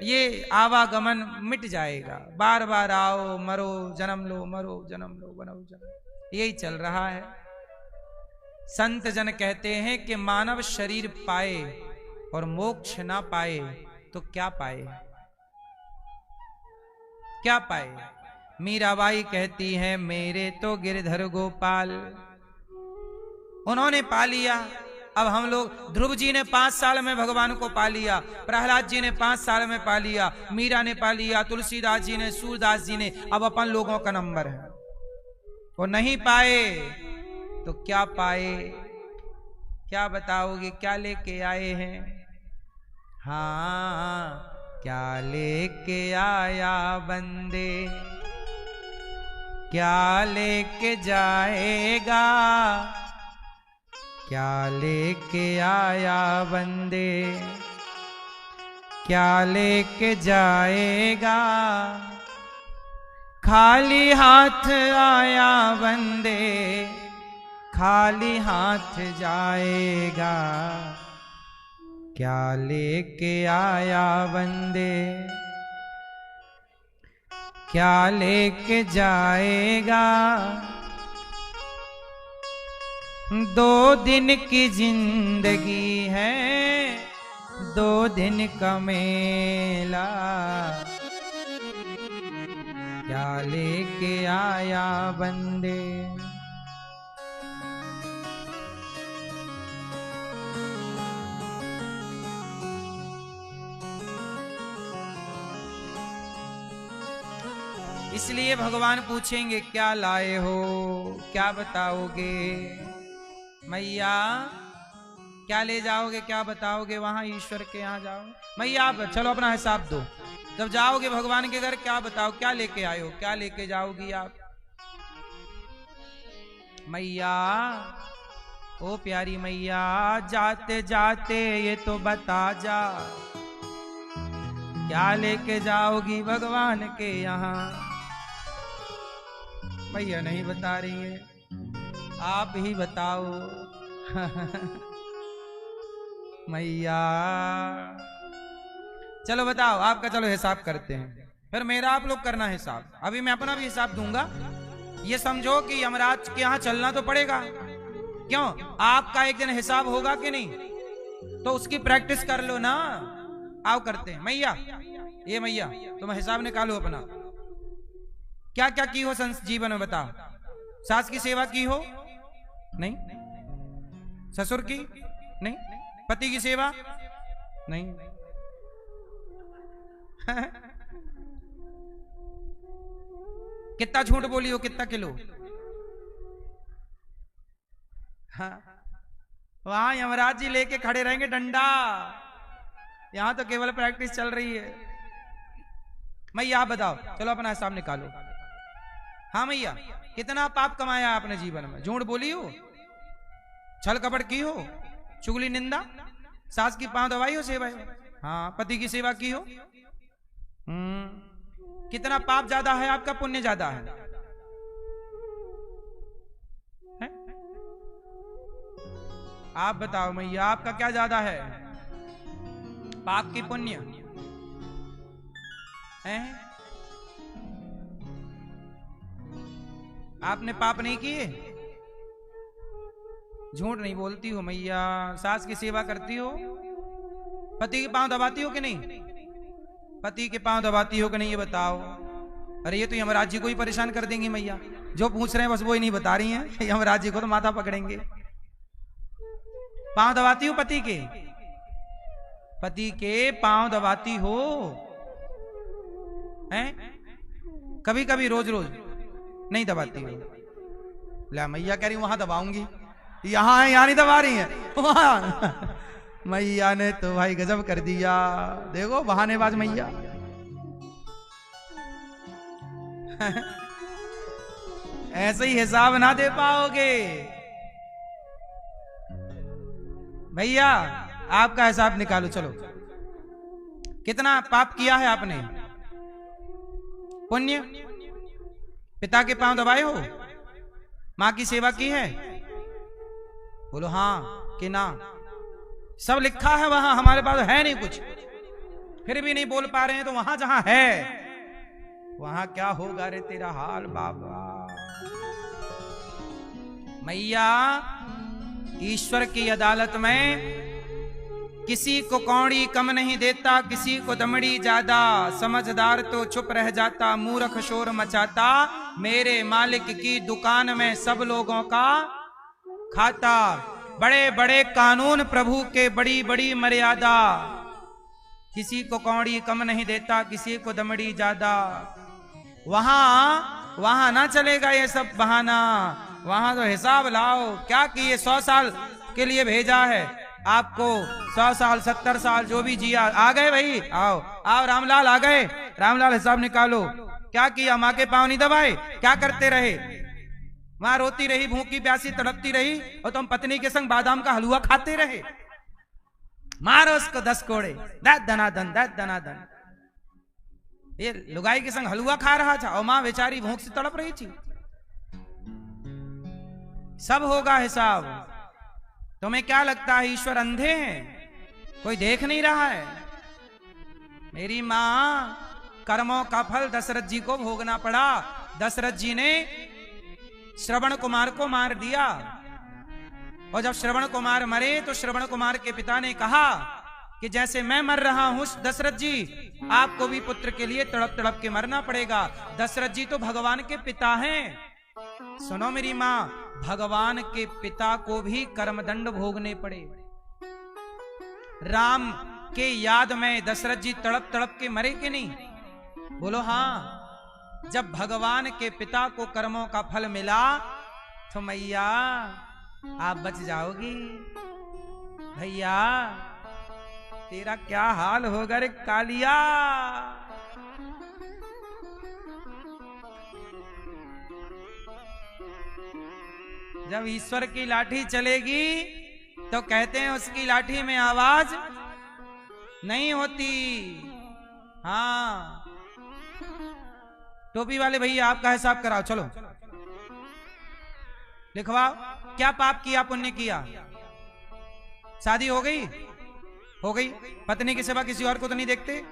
ये आवागमन मिट जाएगा। बार बार आओ मरो जन्म लो, मरो जन्म लो, बनो जन्म, यही चल रहा है। संत जन कहते हैं कि मानव शरीर पाए और मोक्ष ना पाए तो क्या पाए, क्या पाए। मीराबाई कहती है मेरे तो गिरधर गोपाल, उन्होंने पा लिया। अब हम लोग, ध्रुव जी ने 5 साल में भगवान को पा लिया, प्रहलाद जी ने 5 साल में पा लिया, मीरा ने पा लिया, तुलसीदास जी ने, सूरदास जी ने, अब अपन लोगों का नंबर है। वो नहीं पाए तो क्या पाए, क्या बताओगे, क्या लेके आए हैं? हाँ, क्या लेके आया बंदे, क्या लेके जाएगा, क्या लेके आया बंदे, क्या लेके जाएगा। खाली हाथ आया बंदे, खाली हाथ जाएगा, क्या लेके आया बंदे, क्या लेके जाएगा। 2 दिन की जिंदगी है, 2 दिन का मेला, क्या लेके आया बंदे। इसलिए भगवान पूछेंगे क्या लाए हो, क्या बताओगे मैया, क्या ले जाओगे, क्या बताओगे। वहां ईश्वर के यहाँ जाओ, मैया आप चलो अपना हिसाब दो। जब जाओगे भगवान के घर, क्या बताओ, क्या लेके आए हो, क्या लेके जाओगी आप। मैया, ओ प्यारी मैया, जाते जाते ये तो बता जा, क्या लेके जाओगी भगवान के यहाँ। मैया नहीं बता रही है, आप ही बताओ। मैया चलो बताओ, आपका चलो हिसाब करते हैं, फिर मेरा आप लोग करना हिसाब। अभी मैं अपना भी हिसाब दूंगा। ये समझो कि यमराज के यहाँ चलना तो पड़ेगा, क्यों, आपका एक दिन हिसाब होगा कि नहीं, तो उसकी प्रैक्टिस कर लो ना। आओ करते हैं। मैया, ये मैया तुम हिसाब निकालो अपना, क्या क्या की हो जीवन में बताओ। सास की सेवा की हो? नहीं। ससुर की? नहीं। पति की सेवा? नहीं। कितना झूठ बोली हो, कितना किलो? हाँ, वहां यमराज जी लेके खड़े रहेंगे डंडा, यहां तो केवल प्रैक्टिस चल रही है। मैया आप बताओ, चलो अपना हिसाब निकालो। हाँ मैया, कितना पाप कमाया आपने जीवन में? झूठ बोली हो, छल कपट की हो, चुगली निंदा, सास की पांव दबाई हो, सेवा हो, हाँ, पति की सेवा की हो। कितना पाप ज्यादा है आपका, पुण्य ज्यादा है? आप बताओ मैया, आपका क्या ज्यादा है, पाप की पुण्य है? आपने पाप नहीं किए? झूठ नहीं बोलती हो मैया, सास की सेवा करती हो, पति के पांव दबाती हो कि नहीं? पति के पांव दबाती हो कि नहीं, ये बताओ। अरे ये तो यमराज जी को ही परेशान कर देंगी मैया, जो पूछ रहे हैं बस वो ही नहीं बता रही हैं। यमराज जी को तो माथा पकड़ेंगे। पांव दबाती हो पति के? पति के पांव दबाती हो हैं? कभी कभी, रोज रोज नहीं दबाती हो? ला मैया कह रही वहां दबाऊंगी, यहां है, यहां नहीं दबा रही है, वहां। मैया ने तो भाई गजब कर दिया, देखो बहानेबाज मैया। ऐसे ही हिसाब ना दे पाओगे भैया। आपका हिसाब निकालो चलो, कितना पाप किया है आपने? पुण्य, पिता के पांव दबाए हो, मां की सेवा की है? बोलो हाँ कि ना। सब लिखा है वहां, हमारे पास है नहीं कुछ। फिर भी नहीं बोल पा रहे हैं, तो वहां जहां है वहां क्या होगा रे तेरा हाल बाबा। मैया ईश्वर की अदालत में किसी को कौड़ी कम नहीं देता, किसी को दमड़ी ज्यादा, समझदार तो चुप रह जाता, मूर्ख शोर मचाता, मेरे मालिक की दुकान में सब लोगों का खाता। बड़े बड़े कानून प्रभु के, बड़ी बड़ी मर्यादा, किसी को कौड़ी कम नहीं देता, किसी को दमड़ी ज्यादा। वहां ना चलेगा ये सब बहाना, वहां तो हिसाब लाओ। क्या कि ये 100 साल के लिए भेजा है आपको, 100 साल 70 साल जो भी जिया। आ गए भाई, आओ आओ रामलाल आ गए। रामलाल हिसाब निकालो, क्या किया? माँ के पांव नहीं दबाए? क्या करते रहे? वहां रोती रही, भूखी प्यासी तड़पती रही, और तुम पत्नी के संग बादाम का हलवा खाते रहे। मारो उसको 10 कोड़े, दैत दनादन दैत दनादन। ये लुगाई के संग हलवा खा रहा था और मां बेचारी भूख से तड़प रही थी। सब होगा हिसाब। तुम्हें क्या लगता है ईश्वर अंधे हैं, कोई देख नहीं रहा है? मेरी मां, कर्मों का फल दशरथ जी को भोगना पड़ा। दशरथ जी ने श्रवण कुमार को मार दिया, और जब श्रवण कुमार मरे तो श्रवण कुमार के पिता ने कहा कि जैसे मैं मर रहा हूं दशरथ जी, आपको भी पुत्र के लिए तड़प तड़प के मरना पड़ेगा। दशरथ जी तो भगवान के पिता हैं। सुनो मेरी मां, भगवान के पिता को भी कर्मदंड भोगने पड़े। राम के याद में दशरथ जी तड़प तड़प के मरे कि नहीं? बोलो हाँ। जब भगवान के पिता को कर्मों का फल मिला तो मैया आप बच जाओगी। भैया तेरा क्या हाल होगा रे कालिया। जब ईश्वर की लाठी चलेगी तो कहते हैं उसकी लाठी में आवाज नहीं होती। हाँ, टोपी वाले भैया आपका हिसाब कराओ, चलो लिखवाओ। क्या पाप किया, पुण्य किया? शादी हो गई? हो गई। पत्नी के सिवा किसी और को तो नहीं देखते?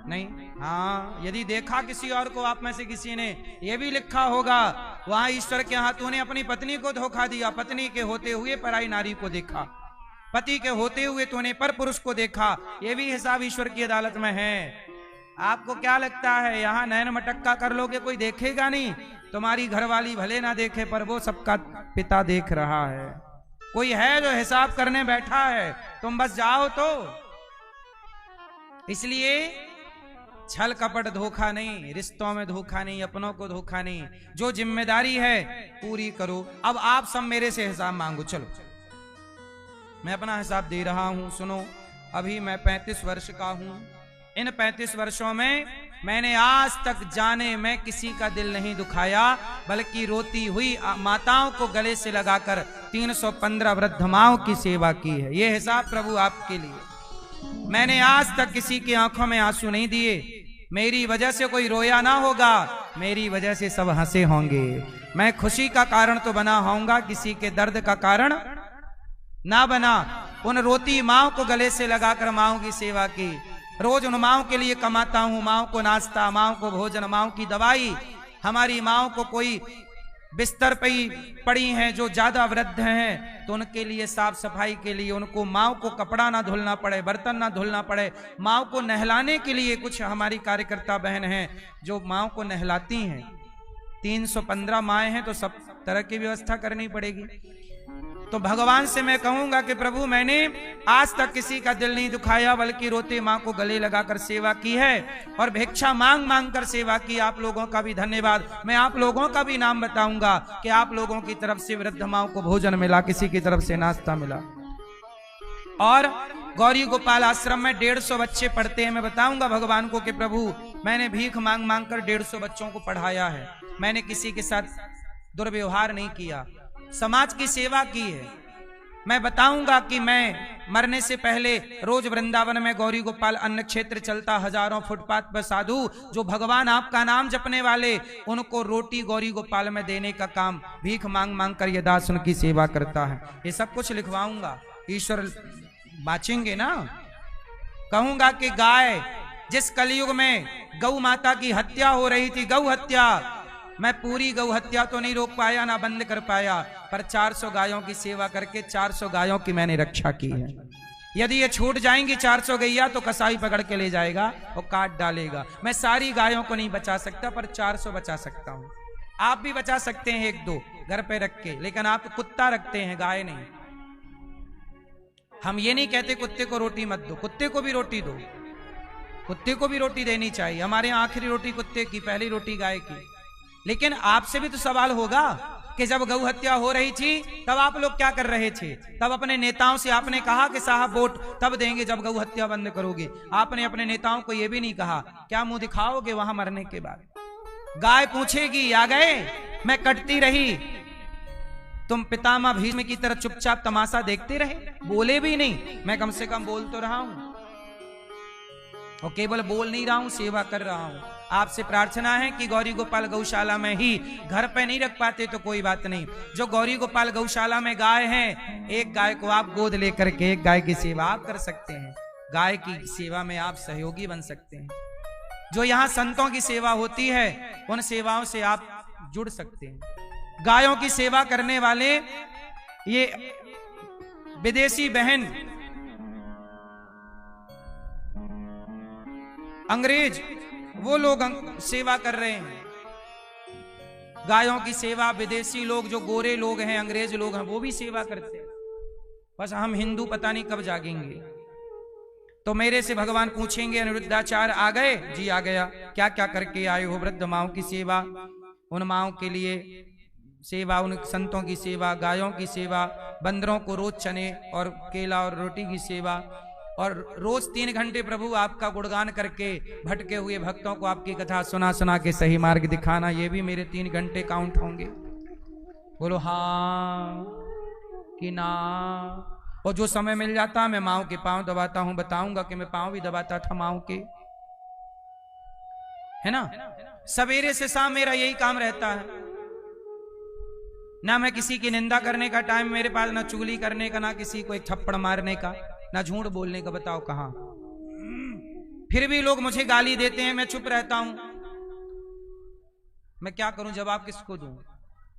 नहीं। हाँ, यदि देखा किसी और को आप में से किसी ने, यह भी लिखा होगा वहां ईश्वर के हाथ तूने अपनी पत्नी को धोखा दिया, पत्नी के होते हुए पराई नारी को देखा, पति के होते हुए तूने पर पुरुष को देखा। यह भी हिसाब ईश्वर की अदालत में है। आपको क्या लगता है यहां नैन मटक्का कर लोगे कोई देखेगा नहीं? तुम्हारी घरवाली भले ना देखे पर वो सबका पिता देख रहा है। कोई है जो हिसाब करने बैठा है, तुम बस जाओ तो। इसलिए छल कपट धोखा नहीं, रिश्तों में धोखा नहीं, अपनों को धोखा नहीं। जो जिम्मेदारी है पूरी करो। अब आप सब मेरे से हिसाब मांगो। चलो मैं अपना हिसाब दे रहा हूं, सुनो। अभी मैं 35 वर्ष का हूं। इन 35 वर्षों में मैंने आज तक जाने में किसी का दिल नहीं दुखाया, बल्कि रोती हुई माताओं को गले से लगाकर 315 वृद्ध माओं की सेवा की है। ये हिसाब प्रभु आपके लिए। मैंने आज तक किसी की आंखों में आंसू नहीं दिए। मेरी वजह से कोई रोया ना होगा, मेरी वजह से सब हंसे होंगे। मैं खुशी का कारण तो बना होऊंगा, किसी के दर्द का कारण ना बना। उन रोती माओं को गले से लगाकर माओं की सेवा की। रोज उन माओं के लिए कमाता हूं, माओं को नाश्ता, माओं को भोजन, माओं की दवाई। हमारी माओं को कोई बिस्तर पे ही पड़ी हैं जो ज्यादा वृद्ध हैं, तो उनके लिए साफ सफाई के लिए, उनको माओं को कपड़ा ना धुलना पड़े, बर्तन ना धुलना पड़े। माओं को नहलाने के लिए कुछ हमारी कार्यकर्ता बहन हैं जो माओं को नहलाती हैं। 315 माएँ हैं, तो सब तरह की व्यवस्था करनी पड़ेगी। तो भगवान से मैं कहूंगा कि प्रभु मैंने आज तक किसी का दिल नहीं दुखाया, बल्कि रोते माँ को गले लगाकर सेवा की है, और भिक्षा मांग मांग कर सेवा की। आप लोगों का भी धन्यवाद। मैं आप लोगों का भी नाम बताऊंगा कि आप लोगों की तरफ से वृद्ध माँ को भोजन मिला, किसी की तरफ से नाश्ता मिला। और गौरी गोपाल आश्रम में 150 बच्चे पढ़ते हैं। मैं बताऊंगा भगवान को कि प्रभु मैंने भीख मांग मांग कर 150 बच्चों को पढ़ाया है। मैंने किसी के साथ दुर्व्यवहार नहीं किया, समाज की सेवा की है। मैं बताऊंगा कि मैं मरने से पहले रोज वृंदावन में गौरी गोपाल अन्न क्षेत्र चलता, हजारों फुटपाथ पर साधु जो भगवान आपका नाम जपने वाले, उनको रोटी गौरी गोपाल में देने का काम भीख मांग मांग कर ये दास उनकी सेवा करता है। ये सब कुछ लिखवाऊंगा, ईश्वर बाचेंगे ना। कहूंगा कि गाय, जिस कलयुग में गौ माता की हत्या हो रही थी, गौ हत्या, मैं पूरी गौ हत्या तो नहीं रोक पाया ना बंद कर पाया, पर 400 गायों की सेवा करके 400 गायों की मैंने रक्षा की है। यदि ये छूट जाएंगी 400 गैया तो कसाई पकड़ के ले जाएगा और काट डालेगा। मैं सारी गायों को नहीं बचा सकता, पर 400 बचा सकता हूं। आप भी बचा सकते हैं 1-2 घर पे रख के, लेकिन आप कुत्ता रखते हैं, गाय नहीं। हम ये नहीं कहते कुत्ते को रोटी मत दो, कुत्ते को भी रोटी दो, कुत्ते को भी रोटी देनी चाहिए। हमारे यहाँ आखिरी रोटी कुत्ते की, पहली रोटी गाय की। लेकिन आपसे भी तो सवाल होगा कि जब गौ हत्या हो रही थी तब आप लोग क्या कर रहे थे? तब अपने नेताओं से आपने कहा कि साहब वोट तब देंगे जब गौ हत्या बंद करोगे। आपने अपने नेताओं को यह भी नहीं कहा, क्या मुंह दिखाओगे वहां मरने के बाद? गाय पूछेगी आ गए, मैं कटती रही, तुम पितामह भीष्म की तरह चुपचाप तमाशा देखते रहे, बोले भी नहीं। मैं कम से कम बोल तो रहा हूं, और केवल बोल नहीं रहा हूं, सेवा कर रहा हूं। आपसे प्रार्थना है कि गौरी गोपाल गौशाला में ही, घर पे नहीं रख पाते तो कोई बात नहीं, जो गौरी गोपाल गौशाला में गाय हैं, एक गाय को आप गोद लेकर के एक गाय की सेवा आप कर सकते हैं। गाय की सेवा में आप सहयोगी बन सकते हैं। जो यहाँ संतों की सेवा होती है उन सेवाओं से आप जुड़ सकते हैं। गायों की सेवा करने वाले ये विदेशी बहन, अंग्रेज, वो लोग सेवा कर रहे हैं। गायों की सेवा विदेशी लोग, जो गोरे लोग हैं, अंग्रेज लोग हैं, वो भी सेवा करते हैं। बस हम हिंदू पता नहीं कब जागेंगे। तो मेरे से भगवान पूछेंगे, अनिरुद्धाचार्य आ गए? जी आ गया। क्या क्या करके आए हो? वृद्ध माओं की सेवा, उन माओं के लिए सेवा, उन संतों की सेवा, गायों की सेवा, बंदरों को रोज चने और केला और रोटी की सेवा, और रोज 3 घंटे प्रभु आपका गुणगान करके भटके हुए भक्तों को आपकी कथा सुना सुना के सही मार्ग दिखाना, ये भी मेरे 3 घंटे काउंट होंगे। बोलो हाँ कि ना? और जो समय मिल जाता मैं माओ के पांव दबाता हूं, बताऊंगा कि मैं पांव भी दबाता था माओ के, है ना। सवेरे से शाम मेरा यही काम रहता है। ना मैं किसी की निंदा करने का टाइम मेरे पास, ना चुगली करने का, ना किसी को एक थप्पड़ मारने का, ना झूठ बोलने का। बताओ कहां? फिर भी लोग मुझे गाली देते हैं, मैं चुप रहता हूं। मैं क्या करूं? जवाब किसको दूं?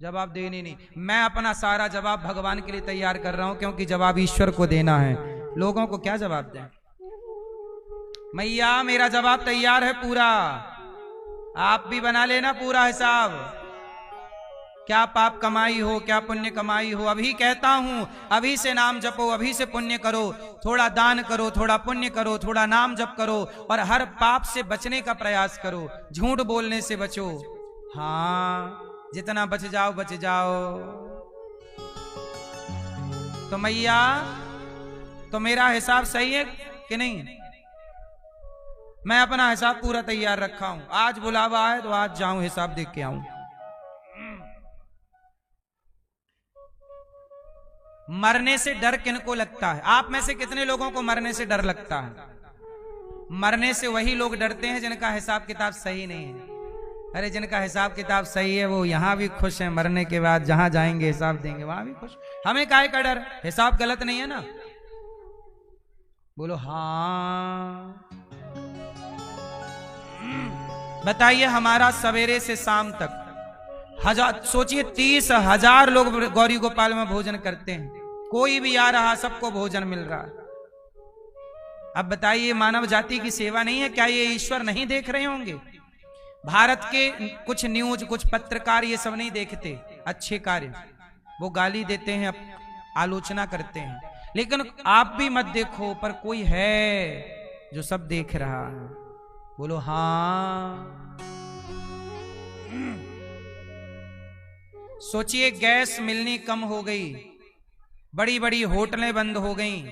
जवाब देने नहीं, मैं अपना सारा जवाब भगवान के लिए तैयार कर रहा हूं, क्योंकि जवाब ईश्वर को देना है। लोगों को क्या जवाब दें? मैया मेरा जवाब तैयार है पूरा, आप भी बना लेना पूरा हिसाब। क्या पाप कमाई हो, क्या पुण्य कमाई हो, अभी कहता हूं, अभी से नाम जपो, अभी से पुण्य करो, थोड़ा दान करो, थोड़ा पुण्य करो, थोड़ा नाम जप करो, और हर पाप से बचने का प्रयास करो। झूठ बोलने से बचो, हाँ जितना बच जाओ बच जाओ। तो मैया, तो मेरा हिसाब सही है कि नहीं? मैं अपना हिसाब पूरा तैयार रखा हूं। आज बुलावा है तो आज जाऊं, हिसाब देख के आऊं। मरने से डर किनको लगता है? आप में से कितने लोगों को मरने से डर लगता है? मरने से वही लोग डरते हैं जिनका हिसाब किताब सही नहीं है। अरे जिनका हिसाब किताब सही है वो यहां भी खुश है, मरने के बाद जहां जाएंगे हिसाब देंगे वहां भी खुश। हमें काहे का डर? हिसाब गलत नहीं है ना? बोलो हाँ। बताइए, हमारा सवेरे से शाम तक सोचिए 30,000 लोग गौरी गोपाल में भोजन करते हैं। कोई भी आ रहा, सबको भोजन मिल रहा। अब बताइए, मानव जाति की सेवा नहीं है क्या? ये ईश्वर नहीं देख रहे होंगे? भारत के कुछ न्यूज, कुछ पत्रकार ये सब नहीं देखते अच्छे कार्य, वो गाली देते हैं, आलोचना करते हैं। लेकिन आप भी मत देखो, पर कोई है जो सब देख रहा है। बोलो हाँ। सोचिए, गैस मिलनी कम हो गई, बड़ी बड़ी होटलें बंद हो गईं,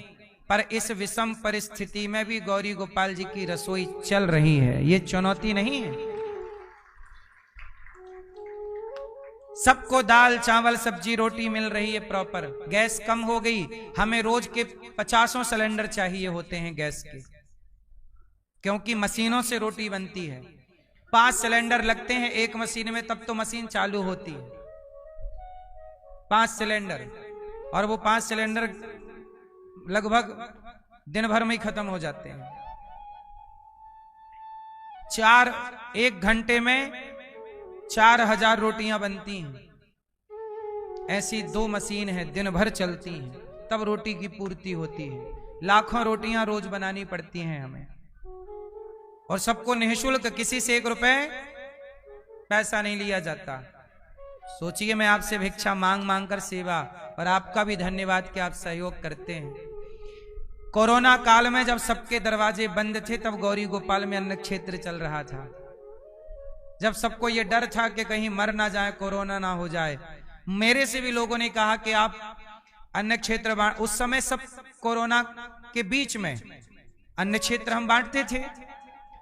पर इस विषम परिस्थिति में भी गौरी गोपाल जी की रसोई चल रही है। ये चुनौती नहीं है? सबको दाल चावल सब्जी रोटी मिल रही है प्रॉपर। गैस कम हो गई, हमें रोज के 50 सिलेंडर चाहिए होते हैं गैस के, क्योंकि मशीनों से रोटी बनती है। 5 सिलेंडर लगते हैं एक मशीन में, तब तो मशीन चालू होती है। 5 सिलेंडर, और वो 5 सिलेंडर लगभग दिन भर में ही खत्म हो जाते हैं। एक घंटे में 4000 रोटियां बनती हैं। ऐसी 2 मशीन है, दिन भर चलती हैं, तब रोटी की पूर्ति होती है। लाखों रोटियां रोज बनानी पड़ती हैं हमें, और सबको निःशुल्क, किसी से 1 रुपए पैसा नहीं लिया जाता। सोचिए, मैं आपसे भिक्षा मांग मांग कर सेवा, और आपका भी धन्यवाद कि आप सहयोग करते हैं। कोरोना काल में जब सबके दरवाजे बंद थे, तब गौरी गोपाल में अन्न क्षेत्र चल रहा था। जब सबको ये डर था कि कहीं मर ना जाए, कोरोना ना हो जाए, मेरे से भी लोगों ने कहा कि आप अन्न क्षेत्र बांट। उस समय सब कोरोना के बीच में अन्न क्षेत्र हम बांटते थे।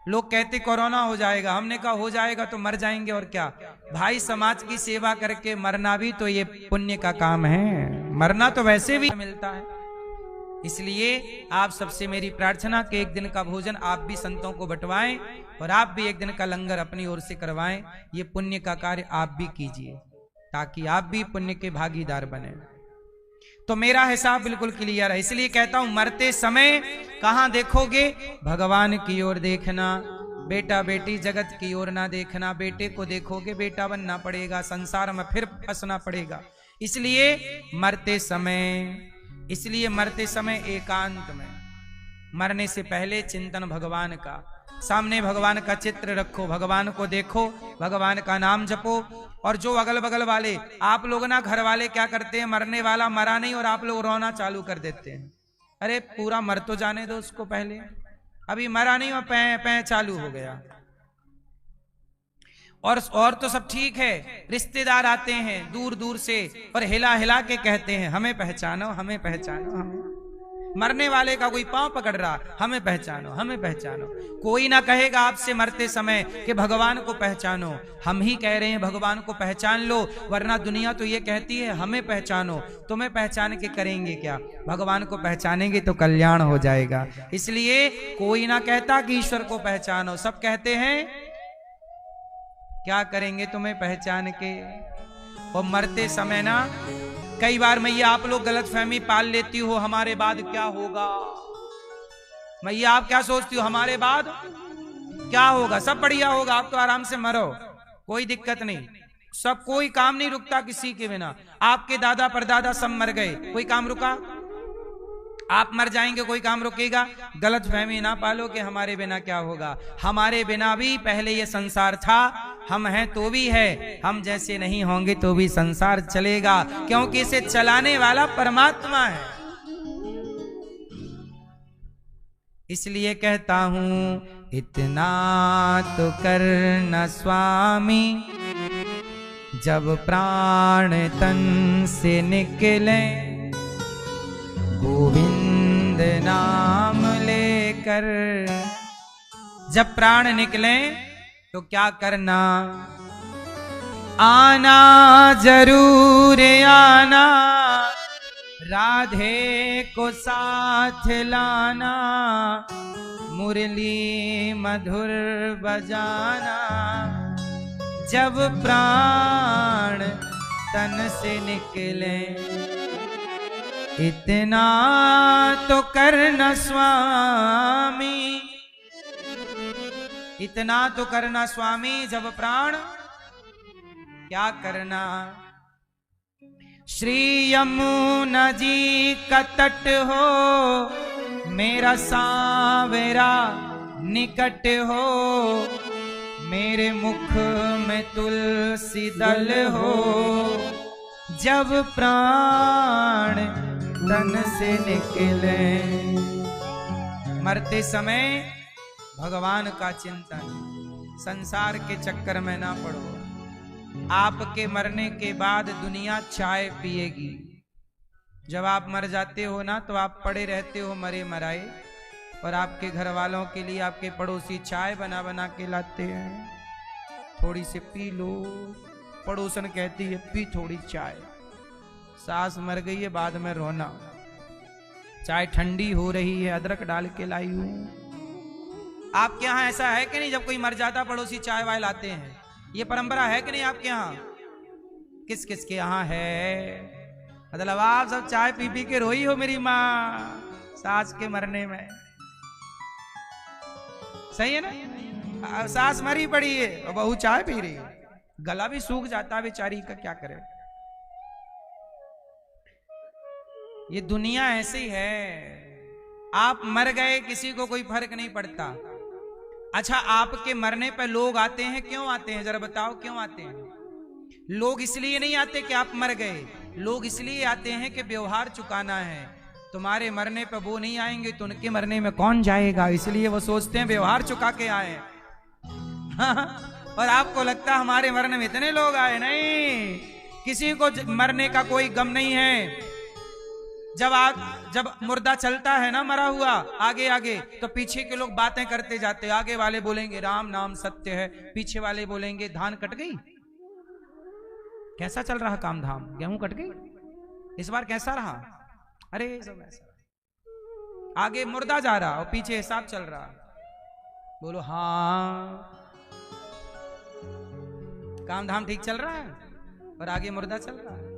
लोग कहते कोरोना हो जाएगा, हमने कहा हो जाएगा तो मर जाएंगे और क्या। भाई, समाज की सेवा करके मरना भी तो ये पुण्य का काम है, मरना तो वैसे भी मिलता है। इसलिए आप सबसे मेरी प्रार्थना कि एक दिन का भोजन आप भी संतों को बंटवाएं, और आप भी एक दिन का लंगर अपनी ओर से करवाएं। ये पुण्य का कार्य आप भी कीजिए, ताकि आप भी पुण्य के भागीदार बने। तो मेरा हिसाब बिल्कुल क्लियर है, इसलिए कहता हूं, मरते समय कहां देखोगे? भगवान की ओर देखना। बेटा बेटी जगत की ओर ना देखना। बेटे को देखोगे, बेटा बनना पड़ेगा, संसार में फिर फंसना पड़ेगा। इसलिए मरते समय एकांत में, मरने से पहले चिंतन भगवान का। सामने भगवान का चित्र रखो, भगवान को देखो, भगवान का नाम जपो। और जो अगल बगल वाले, आप लोग ना, घर वाले क्या करते हैं, मरने वाला मरा नहीं और आप लोग रोना चालू कर देते हैं। अरे पूरा मर तो जाने दो उसको पहले, अभी मरा नहीं और पै पै चालू हो गया। और तो सब ठीक है, रिश्तेदार आते हैं दूर दूर से और हिला हिला के कहते हैं, हमें पहचानो, हमें पहचानो, हमें। मरने वाले का कोई पांव पकड़ रहा, हमें पहचानो, हमें पहचानो। कोई ना कहेगा आपसे मरते समय कि भगवान को पहचानो। हम ही कह रहे हैं भगवान को पहचान लो, वरना दुनिया तो ये कहती है हमें पहचानो। तुम्हें पहचान के करेंगे क्या? भगवान को पहचानेंगे तो कल्याण हो जाएगा। इसलिए कोई ना कहता कि ईश्वर को पहचानो, सब कहते हैं क्या करेंगे तुम्हें पहचान के। और मरते समय ना, कई बार मैया आप लोग गलतफहमी पाल लेती हो, हमारे बाद क्या होगा। मैया आप क्या सोचती हो, हमारे बाद क्या होगा? सब बढ़िया होगा, आप तो आराम से मरो, कोई दिक्कत नहीं। सब, कोई काम नहीं रुकता किसी के बिना। आपके दादा परदादा सब मर गए, कोई काम रुका? आप मर जाएंगे, कोई काम रुकेगा? गलतफहमी ना पालो कि हमारे बिना क्या होगा। हमारे बिना भी पहले ये संसार था, हम हैं तो भी है, हम जैसे नहीं होंगे तो भी संसार चलेगा, क्योंकि इसे चलाने वाला परमात्मा है। इसलिए कहता हूं, इतना तो करना स्वामी, जब प्राण तन से निकले, गोविंद नाम लेकर। जब प्राण निकले तो क्या करना? आना जरूर आना, राधे को साथ लाना, मुरली मधुर बजाना। जब प्राण तन से निकले, इतना तो करना स्वामी, इतना तो करना स्वामी, जब प्राण क्या करना? श्री यमुना जी का तट हो, मेरा सावेरा निकट हो, मेरे मुख में तुलसी दल हो। जब प्राण तन से निकले, मरते समय भगवान का चिंतन, संसार के चक्कर में ना पड़ो। आपके मरने के बाद दुनिया चाय पिएगी। जब आप मर जाते हो ना, तो आप पड़े रहते हो मरे मराए, और आपके घर वालों के लिए आपके पड़ोसी चाय बना बना के लाते हैं, थोड़ी सी पी लो। पड़ोसन कहती है पी थोड़ी चाय। सास मर गई है, बाद में रोना, चाय ठंडी हो रही है, अदरक डाल के लाई हूं। आपके यहाँ ऐसा है कि नहीं, जब कोई मर जाता पड़ोसी चाय वाय लाते हैं? ये परंपरा है कि नहीं आपके यहाँ? किस किस के यहाँ है? मतलब आप सब चाय पी पी के रोई हो मेरी माँ सास के मरने में। सही है ना? सास मरी पड़ी है और बहू चाय पी रही है, गला भी सूख जाता है बेचारी का, क्या करे। ये दुनिया ऐसे ही है, आप मर गए किसी को कोई फर्क नहीं पड़ता। अच्छा, आपके मरने पर लोग आते हैं, क्यों आते हैं जरा बताओ, क्यों आते हैं? लोग इसलिए नहीं आते कि आप मर गए, लोग इसलिए आते हैं कि व्यवहार चुकाना है। तुम्हारे मरने पर वो नहीं आएंगे तो उनके मरने में कौन जाएगा, इसलिए वो सोचते हैं व्यवहार चुका के आए। और आपको लगता है हमारे मरने में इतने लोग आए, नहीं, किसी को मरने का कोई गम नहीं है। जब मुर्दा चलता है ना मरा हुआ आगे आगे, तो पीछे के लोग बातें करते जाते, आगे वाले बोलेंगे राम नाम सत्य है, पीछे वाले बोलेंगे धान कट गई, कैसा चल रहा काम धाम, गेहूं कट गई, इस बार कैसा रहा, अरे सब ऐसा। आगे मुर्दा जा रहा और पीछे हिसाब चल रहा, बोलो हाँ काम धाम ठीक चल रहा है, और आगे मुर्दा चल रहा है।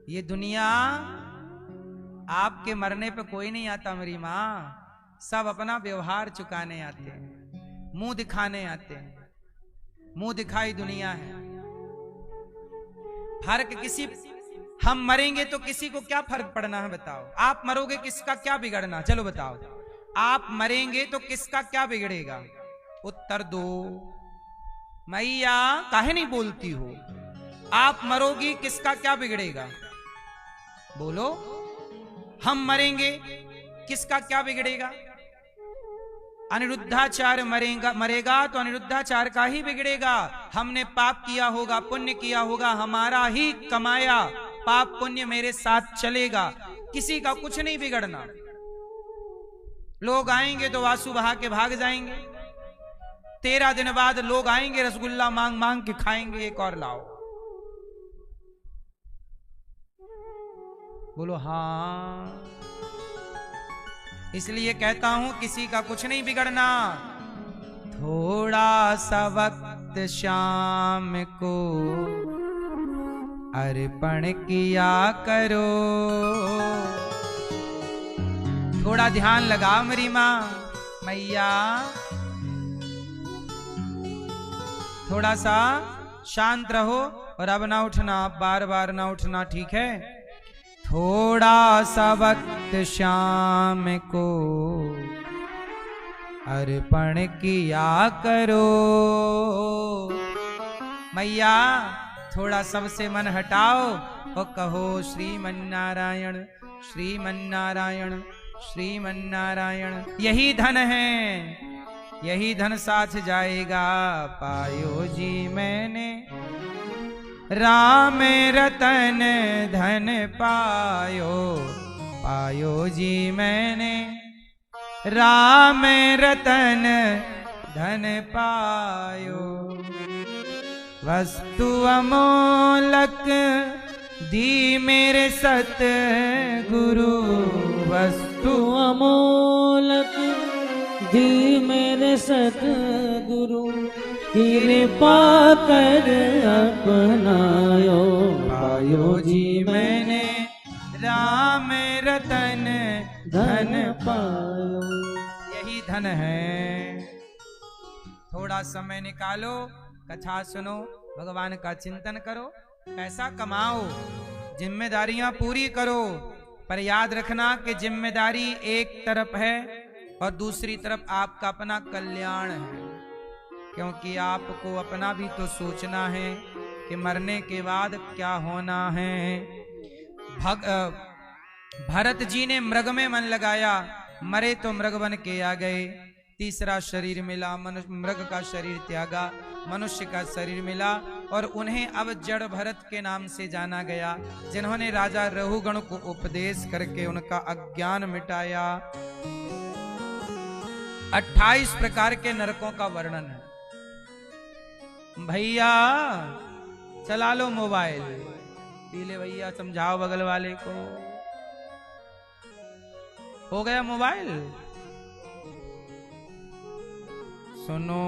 ये दुनिया, आपके मरने पे कोई नहीं आता मेरी माँ, सब अपना व्यवहार चुकाने आते हैं, मुंह दिखाने आते हैं, मुंह दिखाई दुनिया है। फर्क किसी, हम मरेंगे तो किसी को क्या फर्क पड़ना है बताओ, आप मरोगे किसका क्या बिगड़ना, चलो बताओ, आप मरेंगे तो किसका क्या बिगड़ेगा, उत्तर दो मैया, काहे नहीं बोलती हो, आप मरोगी किसका क्या बिगड़ेगा, बोलो, हम मरेंगे किसका क्या बिगड़ेगा। अनिरुद्धाचार्य मरेगा तो अनिरुद्धाचार्य का ही बिगड़ेगा। हमने पाप किया होगा, पुण्य किया होगा, हमारा ही कमाया पाप पुण्य मेरे साथ चलेगा, किसी का कुछ नहीं बिगड़ना। लोग आएंगे तो आंसू बहा के भाग जाएंगे, 13 दिन बाद लोग आएंगे रसगुल्ला मांग मांग के खाएंगे, एक और लाओ, बोलो हाँ। इसलिए कहता हूं किसी का कुछ नहीं बिगड़ना। थोड़ा सा वक्त शाम को अर्पण किया करो, थोड़ा ध्यान लगाओ मेरी माँ मैया, थोड़ा सा शांत रहो और अब ना उठना, बार बार ना उठना, ठीक है। थोड़ा सा वक्त शाम को अर्पण किया करो, मैया थोड़ा सबसे मन हटाओ और कहो श्रीमन्नारायण श्रीमन्नारायण श्रीमन्नारायण। यही धन है, यही धन साथ जाएगा, पायो जी मैंने राम रतन धन पायो, पायो जी मैंने राम रतन धन पायो। वस्तु अमोलक दी मेरे सत गुरु, वस्तु अमोलक दी मेरे सत गुरु, कृपा कर अपनायो, पायो जी मैंने राम रतन धन पायो। यही धन है। थोड़ा समय निकालो, कथा सुनो, भगवान का चिंतन करो, पैसा कमाओ, जिम्मेदारियां पूरी करो, पर याद रखना कि जिम्मेदारी एक तरफ है और दूसरी तरफ आपका अपना कल्याण है, क्योंकि आपको अपना भी तो सोचना है कि मरने के बाद क्या होना है। भरत जी ने मृग में मन लगाया, मरे तो मृग बन के आ गए, तीसरा शरीर मिला, मृग का शरीर त्यागा, मनुष्य का शरीर मिला, और उन्हें अब जड़ भरत के नाम से जाना गया, जिन्होंने राजा रहुगण को उपदेश करके उनका अज्ञान मिटाया। 28 प्रकार के नरकों का वर्णन है। भैया चला लो मोबाइल, पीले भैया समझाओ बगल वाले को, हो गया मोबाइल, सुनो।